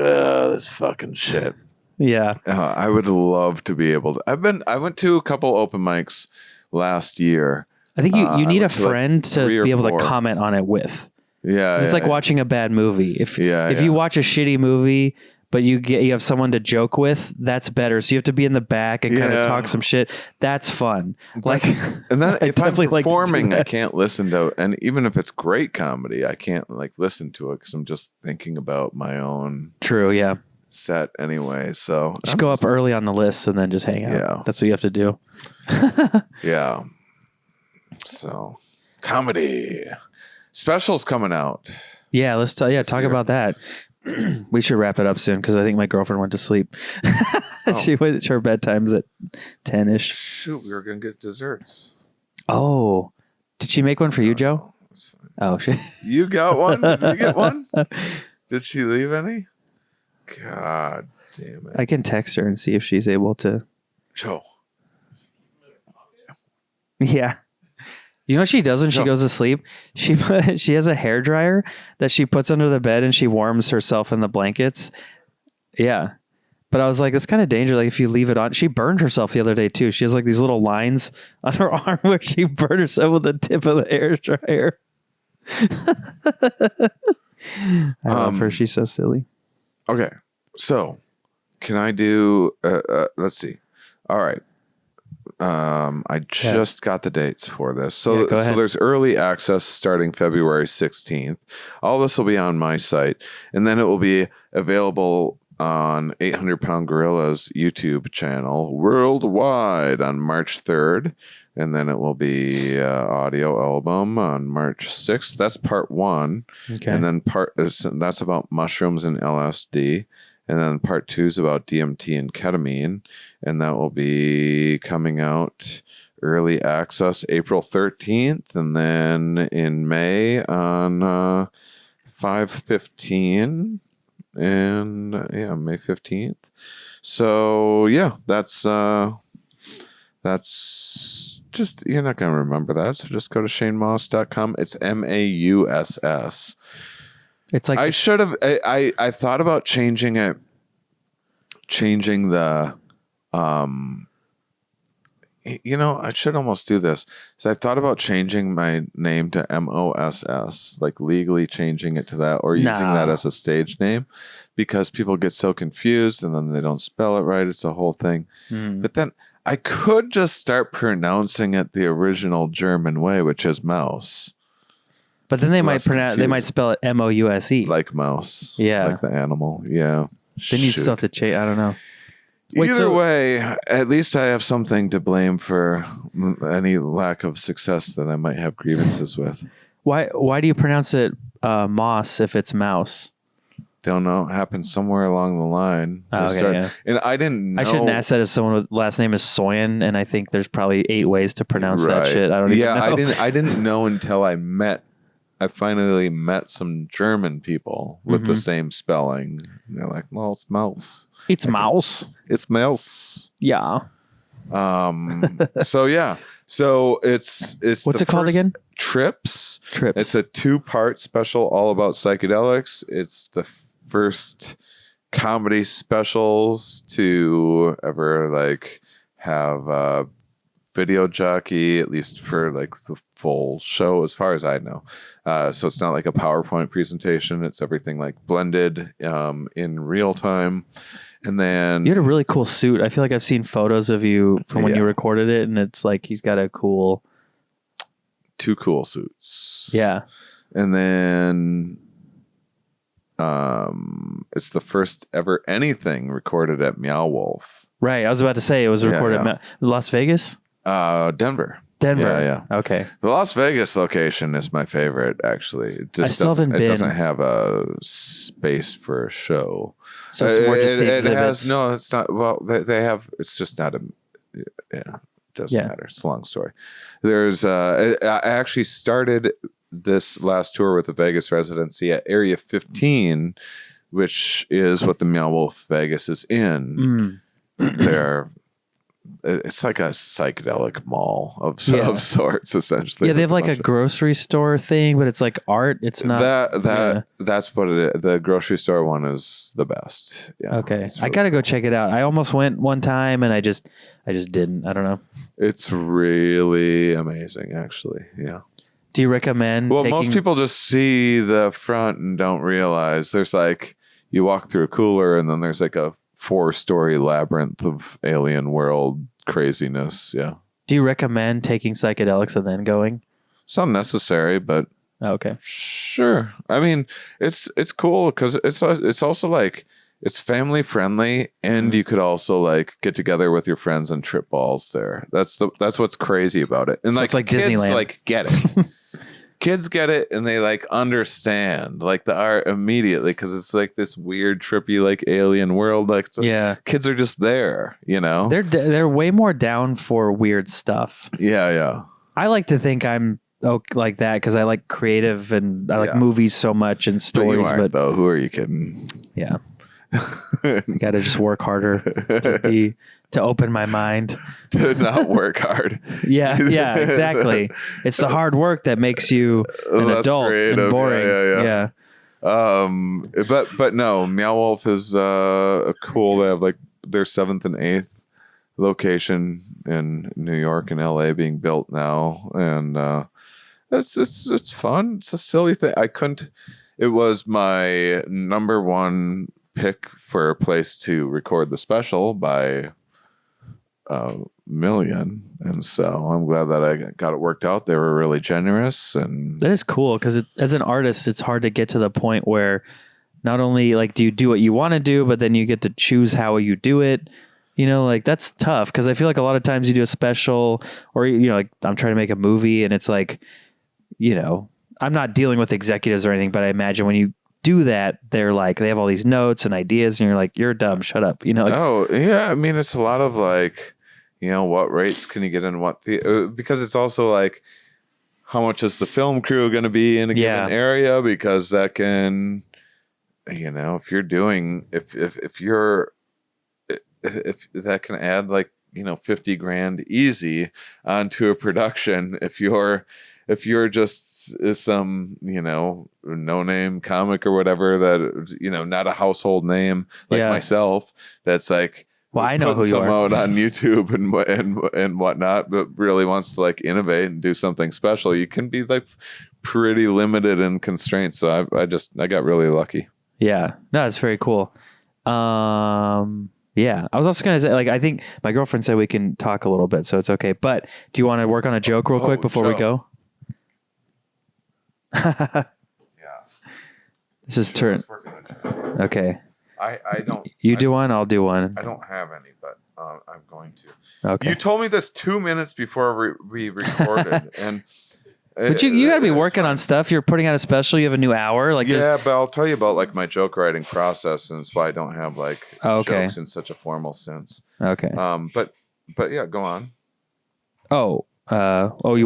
this fucking shit. Yeah. I would love to be able to. I went to a couple open mics last year. I think you need a friend to be able to comment on it with. Yeah. It's like watching a bad movie. If you watch a shitty movie, but you have someone to joke with, that's better. So you have to be in the back and kind of talk some shit. That's fun. Like, and then if I'm performing, I can't listen to, and even if it's great comedy, I can't like listen to it because I'm just thinking about my own. True. Yeah. Set anyway. So just go up early on the list and then just hang out. Yeah. That's what you have to do. Yeah. So comedy specials coming out. Yeah. Let's talk about that. We should wrap it up soon because I think my girlfriend went to sleep. Her bedtime's at 10-ish. Shoot, we were gonna get desserts. Oh, did she make one for you, Joe? Oh shit. You got one? Did you get one? Did she leave any? God damn it. I can text her and see if she's able to. Joe. Yeah. You know what she does when she goes to sleep? She has a hair dryer that she puts under the bed and she warms herself in the blankets. Yeah. But I was like, it's kind of dangerous. Like if you leave it on, she burned herself the other day too. She has like these little lines on her arm where she burned herself with the tip of the hair dryer. I love her. She's so silly. Okay. So can I do, let's see. All right. I just got the dates for this. So there's early access starting February 16th. All this will be on my site, and then it will be available on 800 Pound Gorilla's YouTube channel worldwide on March 3rd. And then it will be audio album on March 6th. That's part 1. Okay. And then that's about mushrooms and LSD. And then part 2 is about DMT and ketamine. And that will be coming out early access April 13th. And then in May on 5/15. And May 15th. So yeah, that's just, you're not going to remember that. So just go to ShaneMauss.com. It's MAUSS. It's like I should have. I thought about changing the. I should almost do this. So I thought about changing my name to MOSS, like legally changing it to that, or using that as a stage name, because people get so confused and then they don't spell it right. It's a whole thing. But then I could just start pronouncing it the original German way, which is Mauss. But then they might spell it MOUSE. Like mouse. Yeah. Like the animal. Yeah. Then you still have to change. I don't know. Either way, at least I have something to blame for any lack of success that I might have grievances with. Why do you pronounce it moss if it's mouse? Don't know. It happened somewhere along the line. Yeah. And I didn't know. I shouldn't ask that as someone with last name is Soyen, and I think there's probably 8 ways to pronounce that shit. I don't even know. I didn't know until I finally met some German people with the same spelling. And they're like, well, it's mouse. It's mouse. It's mouse. Yeah. So yeah. So it's what's it called again? Trips. Trips. It's a 2-part special all about psychedelics. It's the first comedy specials to ever like have a video jockey, at least for like the full show, as far as I know. So it's not like a PowerPoint presentation. It's everything like blended in real time. And then you had a really cool suit. I feel like I've seen photos of you from when you recorded it, and it's like he's got a cool 2 cool suits. Yeah. And then it's the first ever anything recorded at Meow Wolf. Right. I was about to say it was recorded at Las Vegas? Denver. Yeah. Okay. The Las Vegas location is my favorite, actually. It just it doesn't have a space for a show. So it's more just the exhibits. It's not. Well, they have. It's just not a. It doesn't matter. It's a long story. There's. I actually started this last tour with the Vegas residency at Area 15, which is what the Meow Wolf Vegas is in. It's like a psychedelic mall of sorts, essentially. Yeah, they have like a grocery store thing, but it's like art. It's not that's what it is. The grocery store one is the best. Yeah. Okay. Really I gotta go check it out. I almost went one time and I just didn't. I don't know. It's really amazing, actually. Yeah. Do you recommend most people just see the front and don't realize there's like you walk through a cooler and then there's like a 4-story labyrinth of alien world craziness. Yeah. Do you recommend taking psychedelics and then going? It's not necessary, but okay. Sure. I mean, it's cool because it's also like it's family friendly, and you could also like get together with your friends and trip balls there. That's what's crazy about it. And so like it's like kids Disneyland. Like get it. Kids get it and they like understand like the art immediately because it's like this weird trippy like alien world. Like kids are just there, you know. They're way more down for weird stuff. Yeah. I like to think I'm like that because I like creative and I like Yeah. movies so much and But stories. you aren't, though. Who are you kidding? Yeah, got to just work harder to open my mind. To not work hard. Yeah, exactly. It's the hard work that makes you an Less adult creative. and boring. Yeah. But no, Meow Wolf is cool. They have like their 7th and 8th location in New York and LA being built now, and it's fun. It's a silly thing. It was my number one pick for a place to record the special by a million, and so I'm glad that I got it worked out. They were really generous, and That is cool because as an artist, it's hard to get to the point where not only like do you do what you want to do, but then you get to choose how you do it. You know, like that's tough because I feel like a lot of times you do a special or, you know, like I'm trying to make a movie and it's like, you know, I'm not dealing with executives or anything, but I imagine when you do that, they're like, they have all these notes and ideas and you're like, you're dumb, shut up. You know, like, oh yeah, I mean, it's a lot of like, you know, what rates can you get in what because it's also like, how much is the film crew going to be in a given area? Because that can, you know, if that can add like, you know, 50 grand easy onto a production. If you're just some, you know, no name comic or whatever that, you know, not a household name like myself, that's like, well, I know who you are out on YouTube and whatnot, but really wants to like innovate and do something special. You can be like pretty limited and constrained. So I got really lucky. Yeah, no, it's very cool. Yeah, I was also going to say, like, I think my girlfriend said we can talk a little bit, so it's okay. But do you want to work on a joke real quick before we go? Yeah. This is turn. Okay. I don't. You do one, I'll do one. I don't have any, but I'm going to. Okay. You told me this 2 minutes before we recorded, and. But you got to be working on stuff. You're putting out a special. You have a new hour. Like yeah, but I'll tell you about like my joke writing process, and it's why I don't have like jokes in such a formal sense. Okay. But yeah, go on. You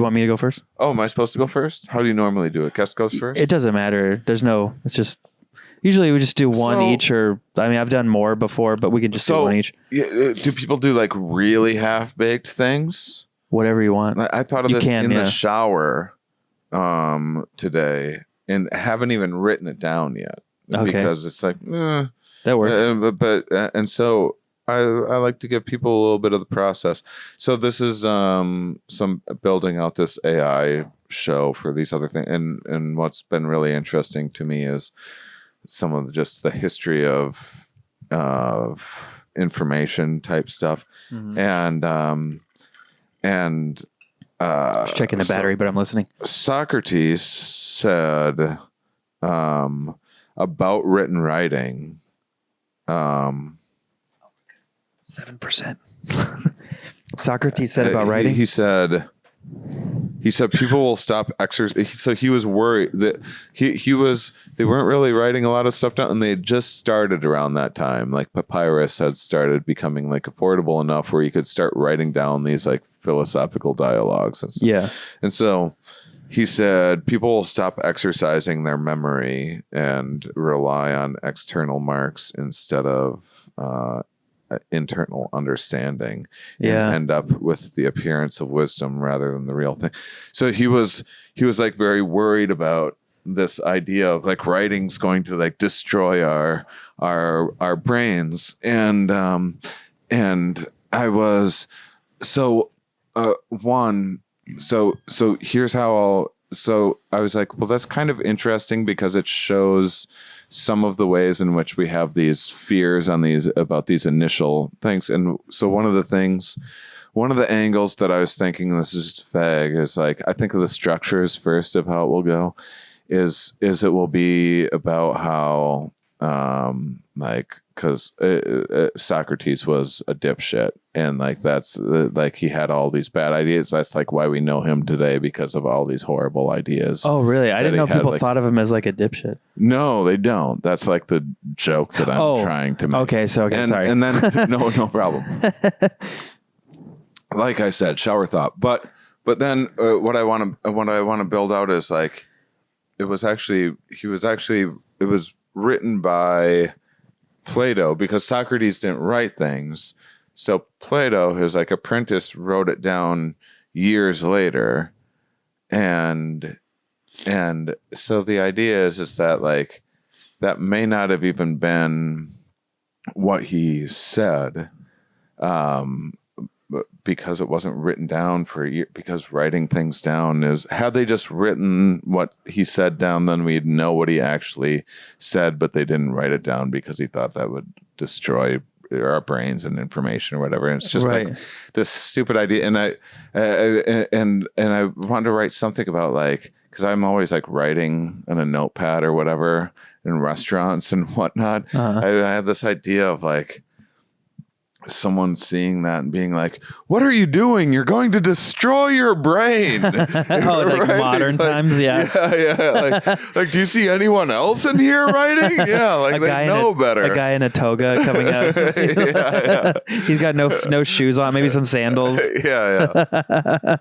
want me to go first? Oh, am I supposed to go first? How do you normally do it? Guest goes first. It doesn't matter. It's just usually we just do one each, or I mean I've done more before, but we can just do one each. Do people do like really half baked things? Whatever you want. I thought of this in the shower today and haven't even written it down yet because it's like that works. But and so I like to give people a little bit of the process. So this is some building out this AI show for these other things, and what's been really interesting to me is some of just the history of information type stuff, and just checking the battery, but I'm listening. Socrates said about written writing 7%. Socrates said about writing. He said people will stop exercising. So he was worried that they weren't really writing a lot of stuff down, and they had just started around that time. Like papyrus had started becoming like affordable enough where you could start writing down these like philosophical dialogues and stuff. Yeah. And so he said people will stop exercising their memory and rely on external marks instead of internal understanding, and end up with the appearance of wisdom rather than the real thing. So he was like very worried about this idea of like writing's going to like destroy our brains, and I was so here's how I was like, well, that's kind of interesting because it shows some of the ways in which we have these fears about these initial things. And so one of the angles that I was thinking, and this is just vague, is like, I think of the structures first of how it will go is it will be about how, because Socrates was a dipshit, and like that's like he had all these bad ideas. That's like why we know him today, because of all these horrible ideas. Oh, really? I didn't know people thought of him as like a dipshit. No, they don't. That's like the joke that I'm trying to make. Okay, sorry. And then no problem. Like I said, shower thought, but But then what I want to build out is like it was written by Plato, because Socrates didn't write things. So Plato, his like apprentice, wrote it down years later. And so the idea is that like that may not have even been what he said, because it wasn't written down for a year. Because writing things down is, had they just written what he said down, then we'd know what he actually said. But they didn't write it down because he thought that would destroy our brains and information or whatever. And it's just like this stupid idea. And I wanted to write something about like, because I'm always like writing on a notepad or whatever in restaurants and whatnot. I had this idea of like someone seing that and being like, "What are you doing? You're going to destroy your brain." Like modern times, yeah. Like, do you see anyone else in here writing? Yeah, like they know better. A guy in a toga coming out. He's got no shoes on, maybe some sandals. Yeah.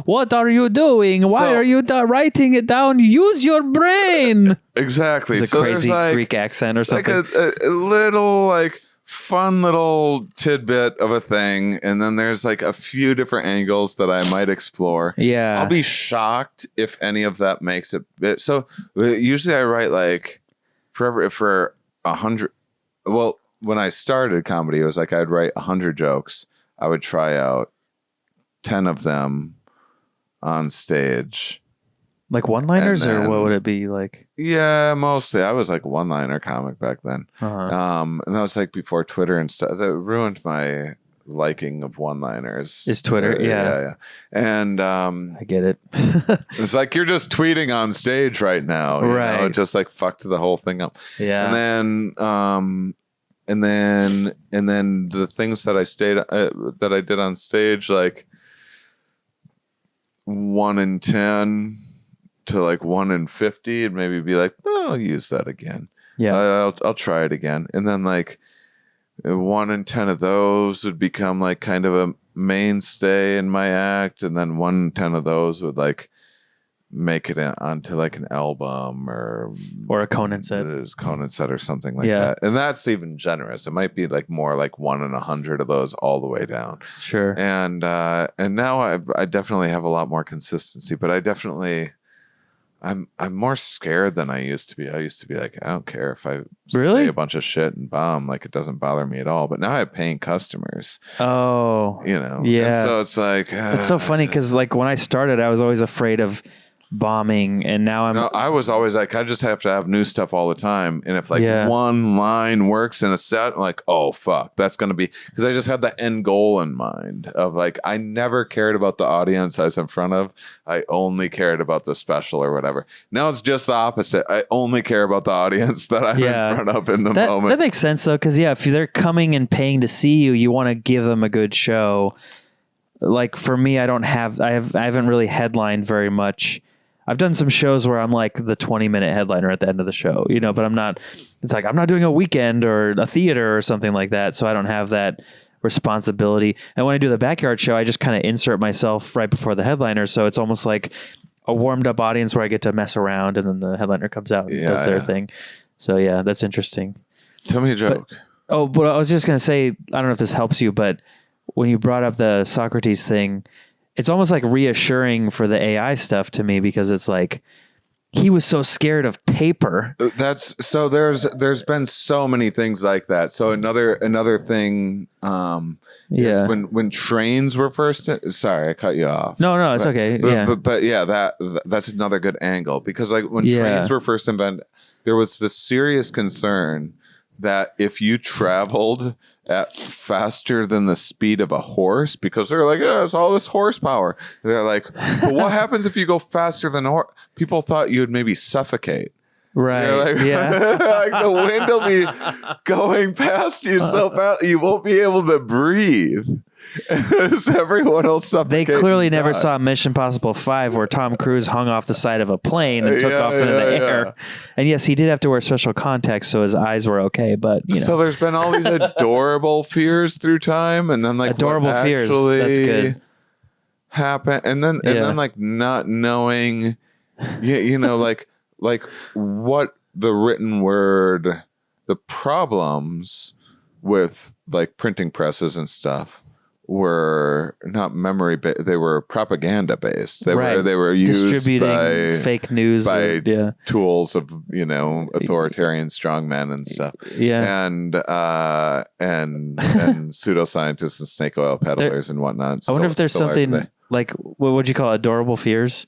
What are you doing? Why are you writing it down? Use your brain. Exactly. It's a crazy like, Greek accent or something. Like a little like fun little tidbit of a thing, and then there's like a few different angles that I might explore. Yeah, I'll be shocked if any of that makes it. So usually I write like for 100. Well, when I started comedy, it was like I'd write 100 jokes. I would try out 10 of them on stage. Like one-liners, or what would it be like? Yeah, mostly. I was like a one-liner comic back then. And that was like before Twitter and stuff. That ruined my liking of one-liners. Is Twitter? Yeah. And I get it. It's like you're just tweeting on stage right now. Right. It just like fucked the whole thing up. Yeah. And then the things that I did on stage, like 1 in 10 to like 1 in 50, and maybe be like, oh, I'll use that again. Yeah, I'll try it again. And then like 1 in 10 of those would become like kind of a mainstay in my act, and then 1 in 10 of those would like make it onto like an album or a Conan set. Or something like that. And that's even generous. It might be like more like 1 in 100 of those all the way down. Sure. And now I definitely have a lot more consistency, but I'm more scared than I used to be. I used to be like, I don't care if I say a bunch of shit and bomb, like it doesn't bother me at all. But now I have paying customers. Oh, Yeah. And so it's like, it's so funny because like when I started, I was always afraid of bombing, and now I was always like, I just have to have new stuff all the time, and if like one line works in a set, I'm like, oh fuck, that's gonna be, because I just had the end goal in mind of like, I never cared about the audience I was in front of. I only cared about the special or whatever. Now it's just the opposite. I only care about the audience that I'm in front of in the moment. That makes sense though, because if they're coming and paying to see you, you want to give them a good show. Like for me, I haven't really headlined very much. I've done some shows where I'm like the 20-minute headliner at the end of the show, but I'm not doing a weekend or a theater or something like that. So I don't have that responsibility. And when I do the backyard show, I just kind of insert myself right before the headliner. So it's almost like a warmed up audience where I get to mess around, and then the headliner comes out and does their thing. So yeah, that's interesting. Tell me a joke. But I was just going to say, I don't know if this helps you, but when you brought up the Socrates thing, it's almost like reassuring for the AI stuff to me, because it's like he was so scared of paper. There's been so many things like that. So another thing is when trains were first sorry, I cut you off. No, it's okay. But that's another good angle, because like when trains were first invented, there was this serious concern that if you traveled at faster than the speed of a horse, because they're like, it's all this horsepower. They're like, well, what happens if you go faster than a horse? People thought you would maybe suffocate. Right. Like, like the wind will be going past you so fast, you won't be able to breathe. Everyone else suffocate. They clearly never saw Mission Impossible 5 where Tom Cruise hung off the side of a plane and took off into the air. And yes, he did have to wear special contacts, so his eyes were okay. But so there's been all these adorable fears through time, and then like adorable fears. That's good. happen, and then like not knowing, like what the written word, the problems with like printing presses and stuff were not they were propaganda based. They were used distributing fake news by tools of authoritarian strongmen and stuff. And pseudoscientists and snake oil peddlers and whatnot. I wonder if there's something like what would you call adorable fears?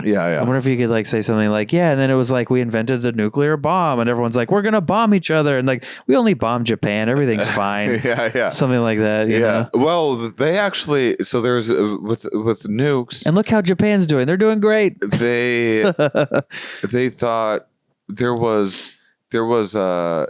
Yeah. I wonder if you could like say something like, and then it was like we invented the nuclear bomb, and everyone's like, we're gonna bomb each other, and like we only bombed Japan, everything's fine. Something like that. You know? Well, they actually there's with nukes, and look how Japan's doing. They're doing great. They thought there was a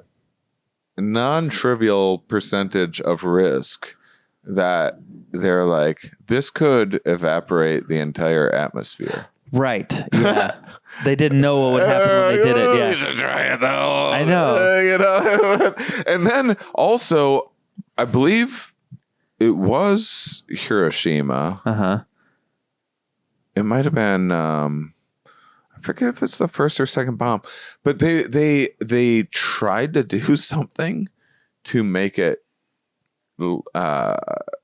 non-trivial percentage of risk that they're like, this could evaporate the entire atmosphere. Right. Yeah. They didn't know what would happen when they did it. Yeah. You should try it though. I know. And then also, I believe it was Hiroshima. It might have been. I forget if it's the first or second bomb, but they tried to do something to make it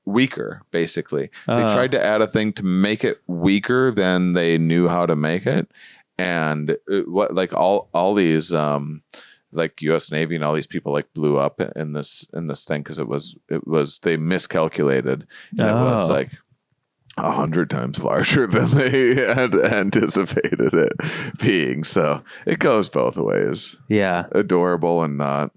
weaker. Basically, they tried to add a thing to make it weaker than they knew how to make it, and all these like U.S. Navy and all these people like blew up in this thing because it was they miscalculated, and it was like 100 times larger than they had anticipated it being. So it goes both ways. Yeah, adorable and not.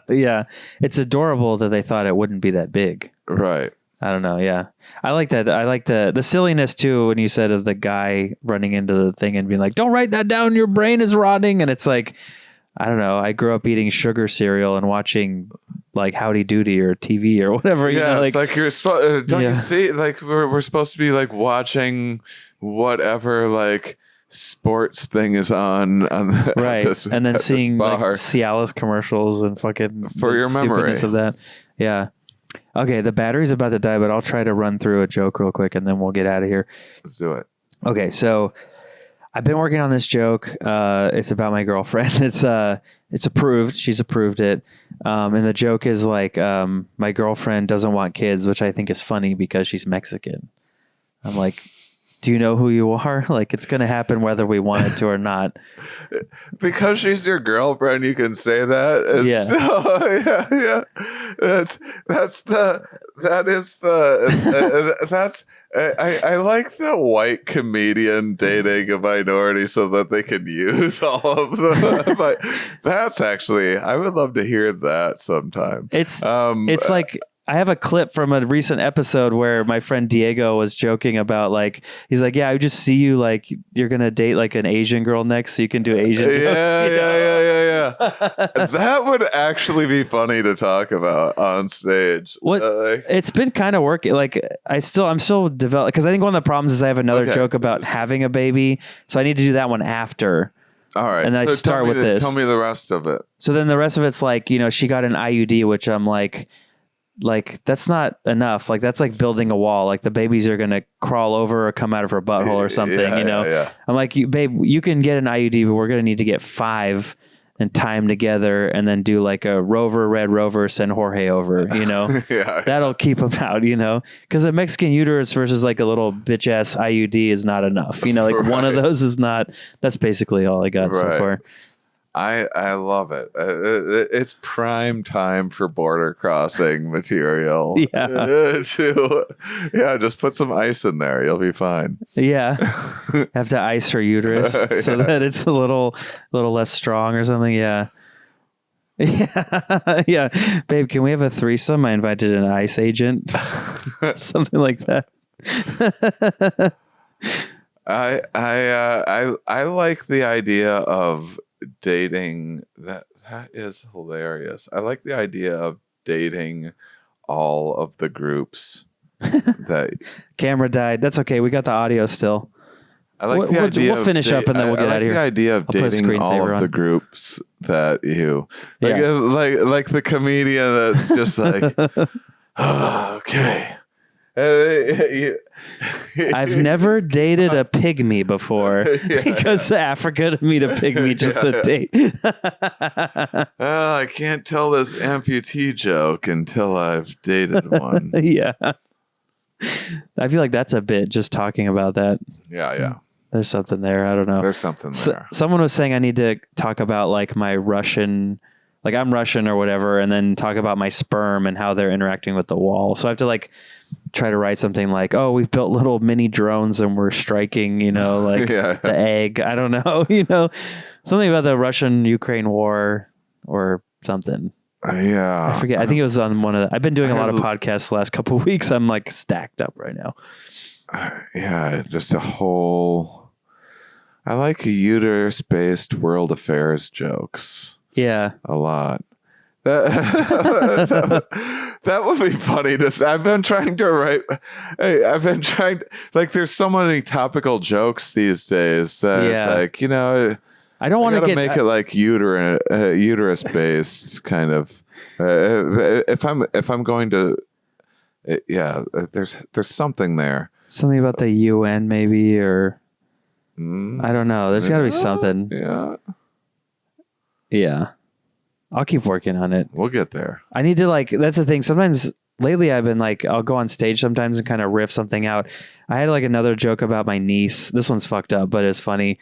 Yeah, it's adorable that they thought it wouldn't be that big. Right. I don't know. Yeah, I like that. I like the silliness too when you said of the guy running into the thing and being like, "Don't write that down. Your brain is rotting." And it's like, I don't know. I grew up eating sugar cereal and watching like Howdy Doody or TV or whatever. Yeah, it's like you're supposed. Don't you see? Like we're supposed to be like watching whatever like sports thing is on right, and then seeing like Cialis commercials and fucking for your memory of that. Yeah. Okay, the battery's about to die, but I'll try to run through a joke real quick and then we'll get out of here. Let's do it. Okay, so I've been working on this joke. It's about my girlfriend. It's approved. She's approved it. And the joke is like, my girlfriend doesn't want kids, which I think is funny because she's Mexican. I'm like, do you know who you are? Like, it's going to happen whether we want it to or not. Because she's your girlfriend, you can say that. Yeah. I like the white comedian dating a minority so that they can use all of them. But that's actually, I would love to hear that sometime. It's like, I have a clip from a recent episode where my friend Diego was joking about like, he's like, yeah, I just see you like you're going to date like an Asian girl next so you can do Asian jokes. Yeah. That would actually be funny to talk about on stage. It's been kind of working. Like I'm still developing because I think one of the problems is I have another joke about having a baby. So I need to do that one after. All right. And then I start with this. Tell me the rest of it. So then the rest of it's like, she got an IUD, which I'm like, that's not enough. Like that's like building a wall. Like the babies are going to crawl over or come out of her butthole or something, Yeah. I'm like, babe, you can get an IUD, but we're going to need to get 5 and tie them together and then do like a Rover, Red Rover, send Jorge over, That'll keep them out, because a Mexican uterus versus like a little bitch ass IUD is not enough. Like one of those is not, that's basically all I got so far. I love it. It's prime time for border crossing material. Just put some ice in there. You'll be fine. Yeah. Have to ice her uterus so that it's a little less strong or something. Yeah. Yeah. Babe, can we have a threesome? I invited an ICE agent. Something like that. I like the idea of dating that is hilarious. I like the idea of dating all of the groups that camera died. That's okay. We got the audio still. I like the idea. We'll finish up and then we'll get out of here. The idea of dating all of the groups that you like the comedian that's just like, oh, okay, I've never dated a pygmy before because Africa to meet a pygmy just a date. I can't tell this amputee joke until I've dated one. Yeah. I feel like that's a bit just talking about that. Yeah. There's something there. I don't know. There's something there. Someone was saying I need to talk about like my Russian, like I'm Russian or whatever, and then talk about my sperm and how they're interacting with the wall. So I have to like try to write something like, oh, we've built little mini drones and we're striking, like the egg. I don't know, something about the Russian-Ukraine war or something. Yeah. I forget. I think it was on one of the, I've been doing a lot of podcasts the last couple of weeks. I'm like stacked up right now. Yeah. Just a whole, I like uterus-based world affairs jokes. Yeah. A lot. That would be funny to. I've been trying to write. Like, there's so many topical jokes these days that it's like, I don't want to make it like uterus based kind of. If I'm going to, there's something there. Something about the UN maybe, or I don't know. There's got to be something. Yeah. I'll keep working on it. We'll get there. I need to that's the thing. Sometimes lately I've been like, I'll go on stage sometimes and kind of riff something out. I had like another joke about my niece. This one's fucked up, but it's funny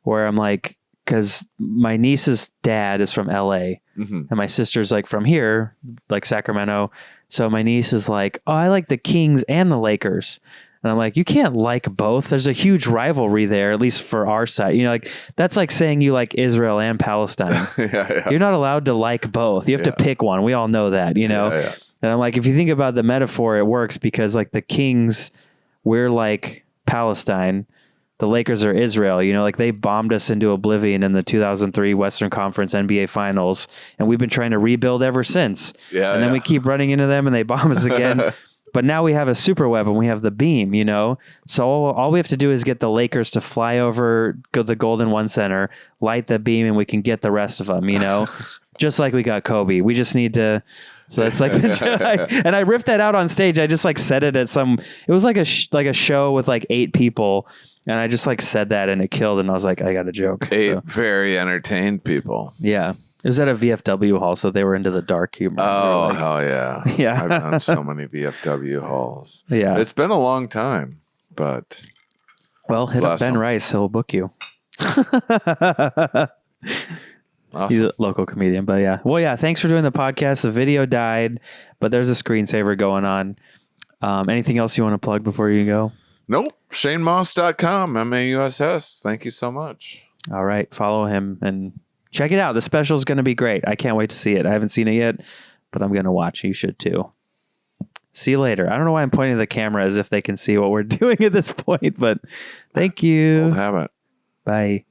where I'm like, cause my niece's dad is from LA and my sister's like from here, like Sacramento. So my niece is like, oh, I like the Kings and the Lakers. And I'm like, you can't like both. There's a huge rivalry there, at least for our side. Like that's like saying you like Israel and Palestine. You're not allowed to like both. You have to pick one. We all know that, And I'm like, if you think about the metaphor, it works because like the Kings, we're like Palestine. The Lakers are Israel. Like they bombed us into oblivion in the 2003 Western Conference NBA Finals. And we've been trying to rebuild ever since. And then we keep running into them and they bomb us again. But now we have a super weapon. We have the beam, So all we have to do is get the Lakers to fly over the Golden One Center, light the beam, and we can get the rest of them, Just like we got Kobe. We just need to. So that's like, and I riffed that out on stage. I just like said it at it was like a show with like 8 people. And I just like said that and it killed. And I was like, I got a joke. 8 very entertained people. Yeah. It was at a VFW hall, so they were into the dark humor. Oh, hell yeah. Yeah. I've done so many VFW halls. Yeah. It's been a long time, but. Well, hit up Ben Rice. He'll book you. Awesome. He's a local comedian, but yeah. Well, yeah, thanks for doing the podcast. The video died, but there's a screensaver going on. Anything else you want to plug before you go? Nope. ShaneMauss.com, MAUSS. Thank you so much. All right. Follow him and check it out. The special is going to be great. I can't wait to see it. I haven't seen it yet, but I'm going to watch. You should too. See you later. I don't know why I'm pointing to the camera as if they can see what we're doing at this point, but thank you. Old habit. Bye.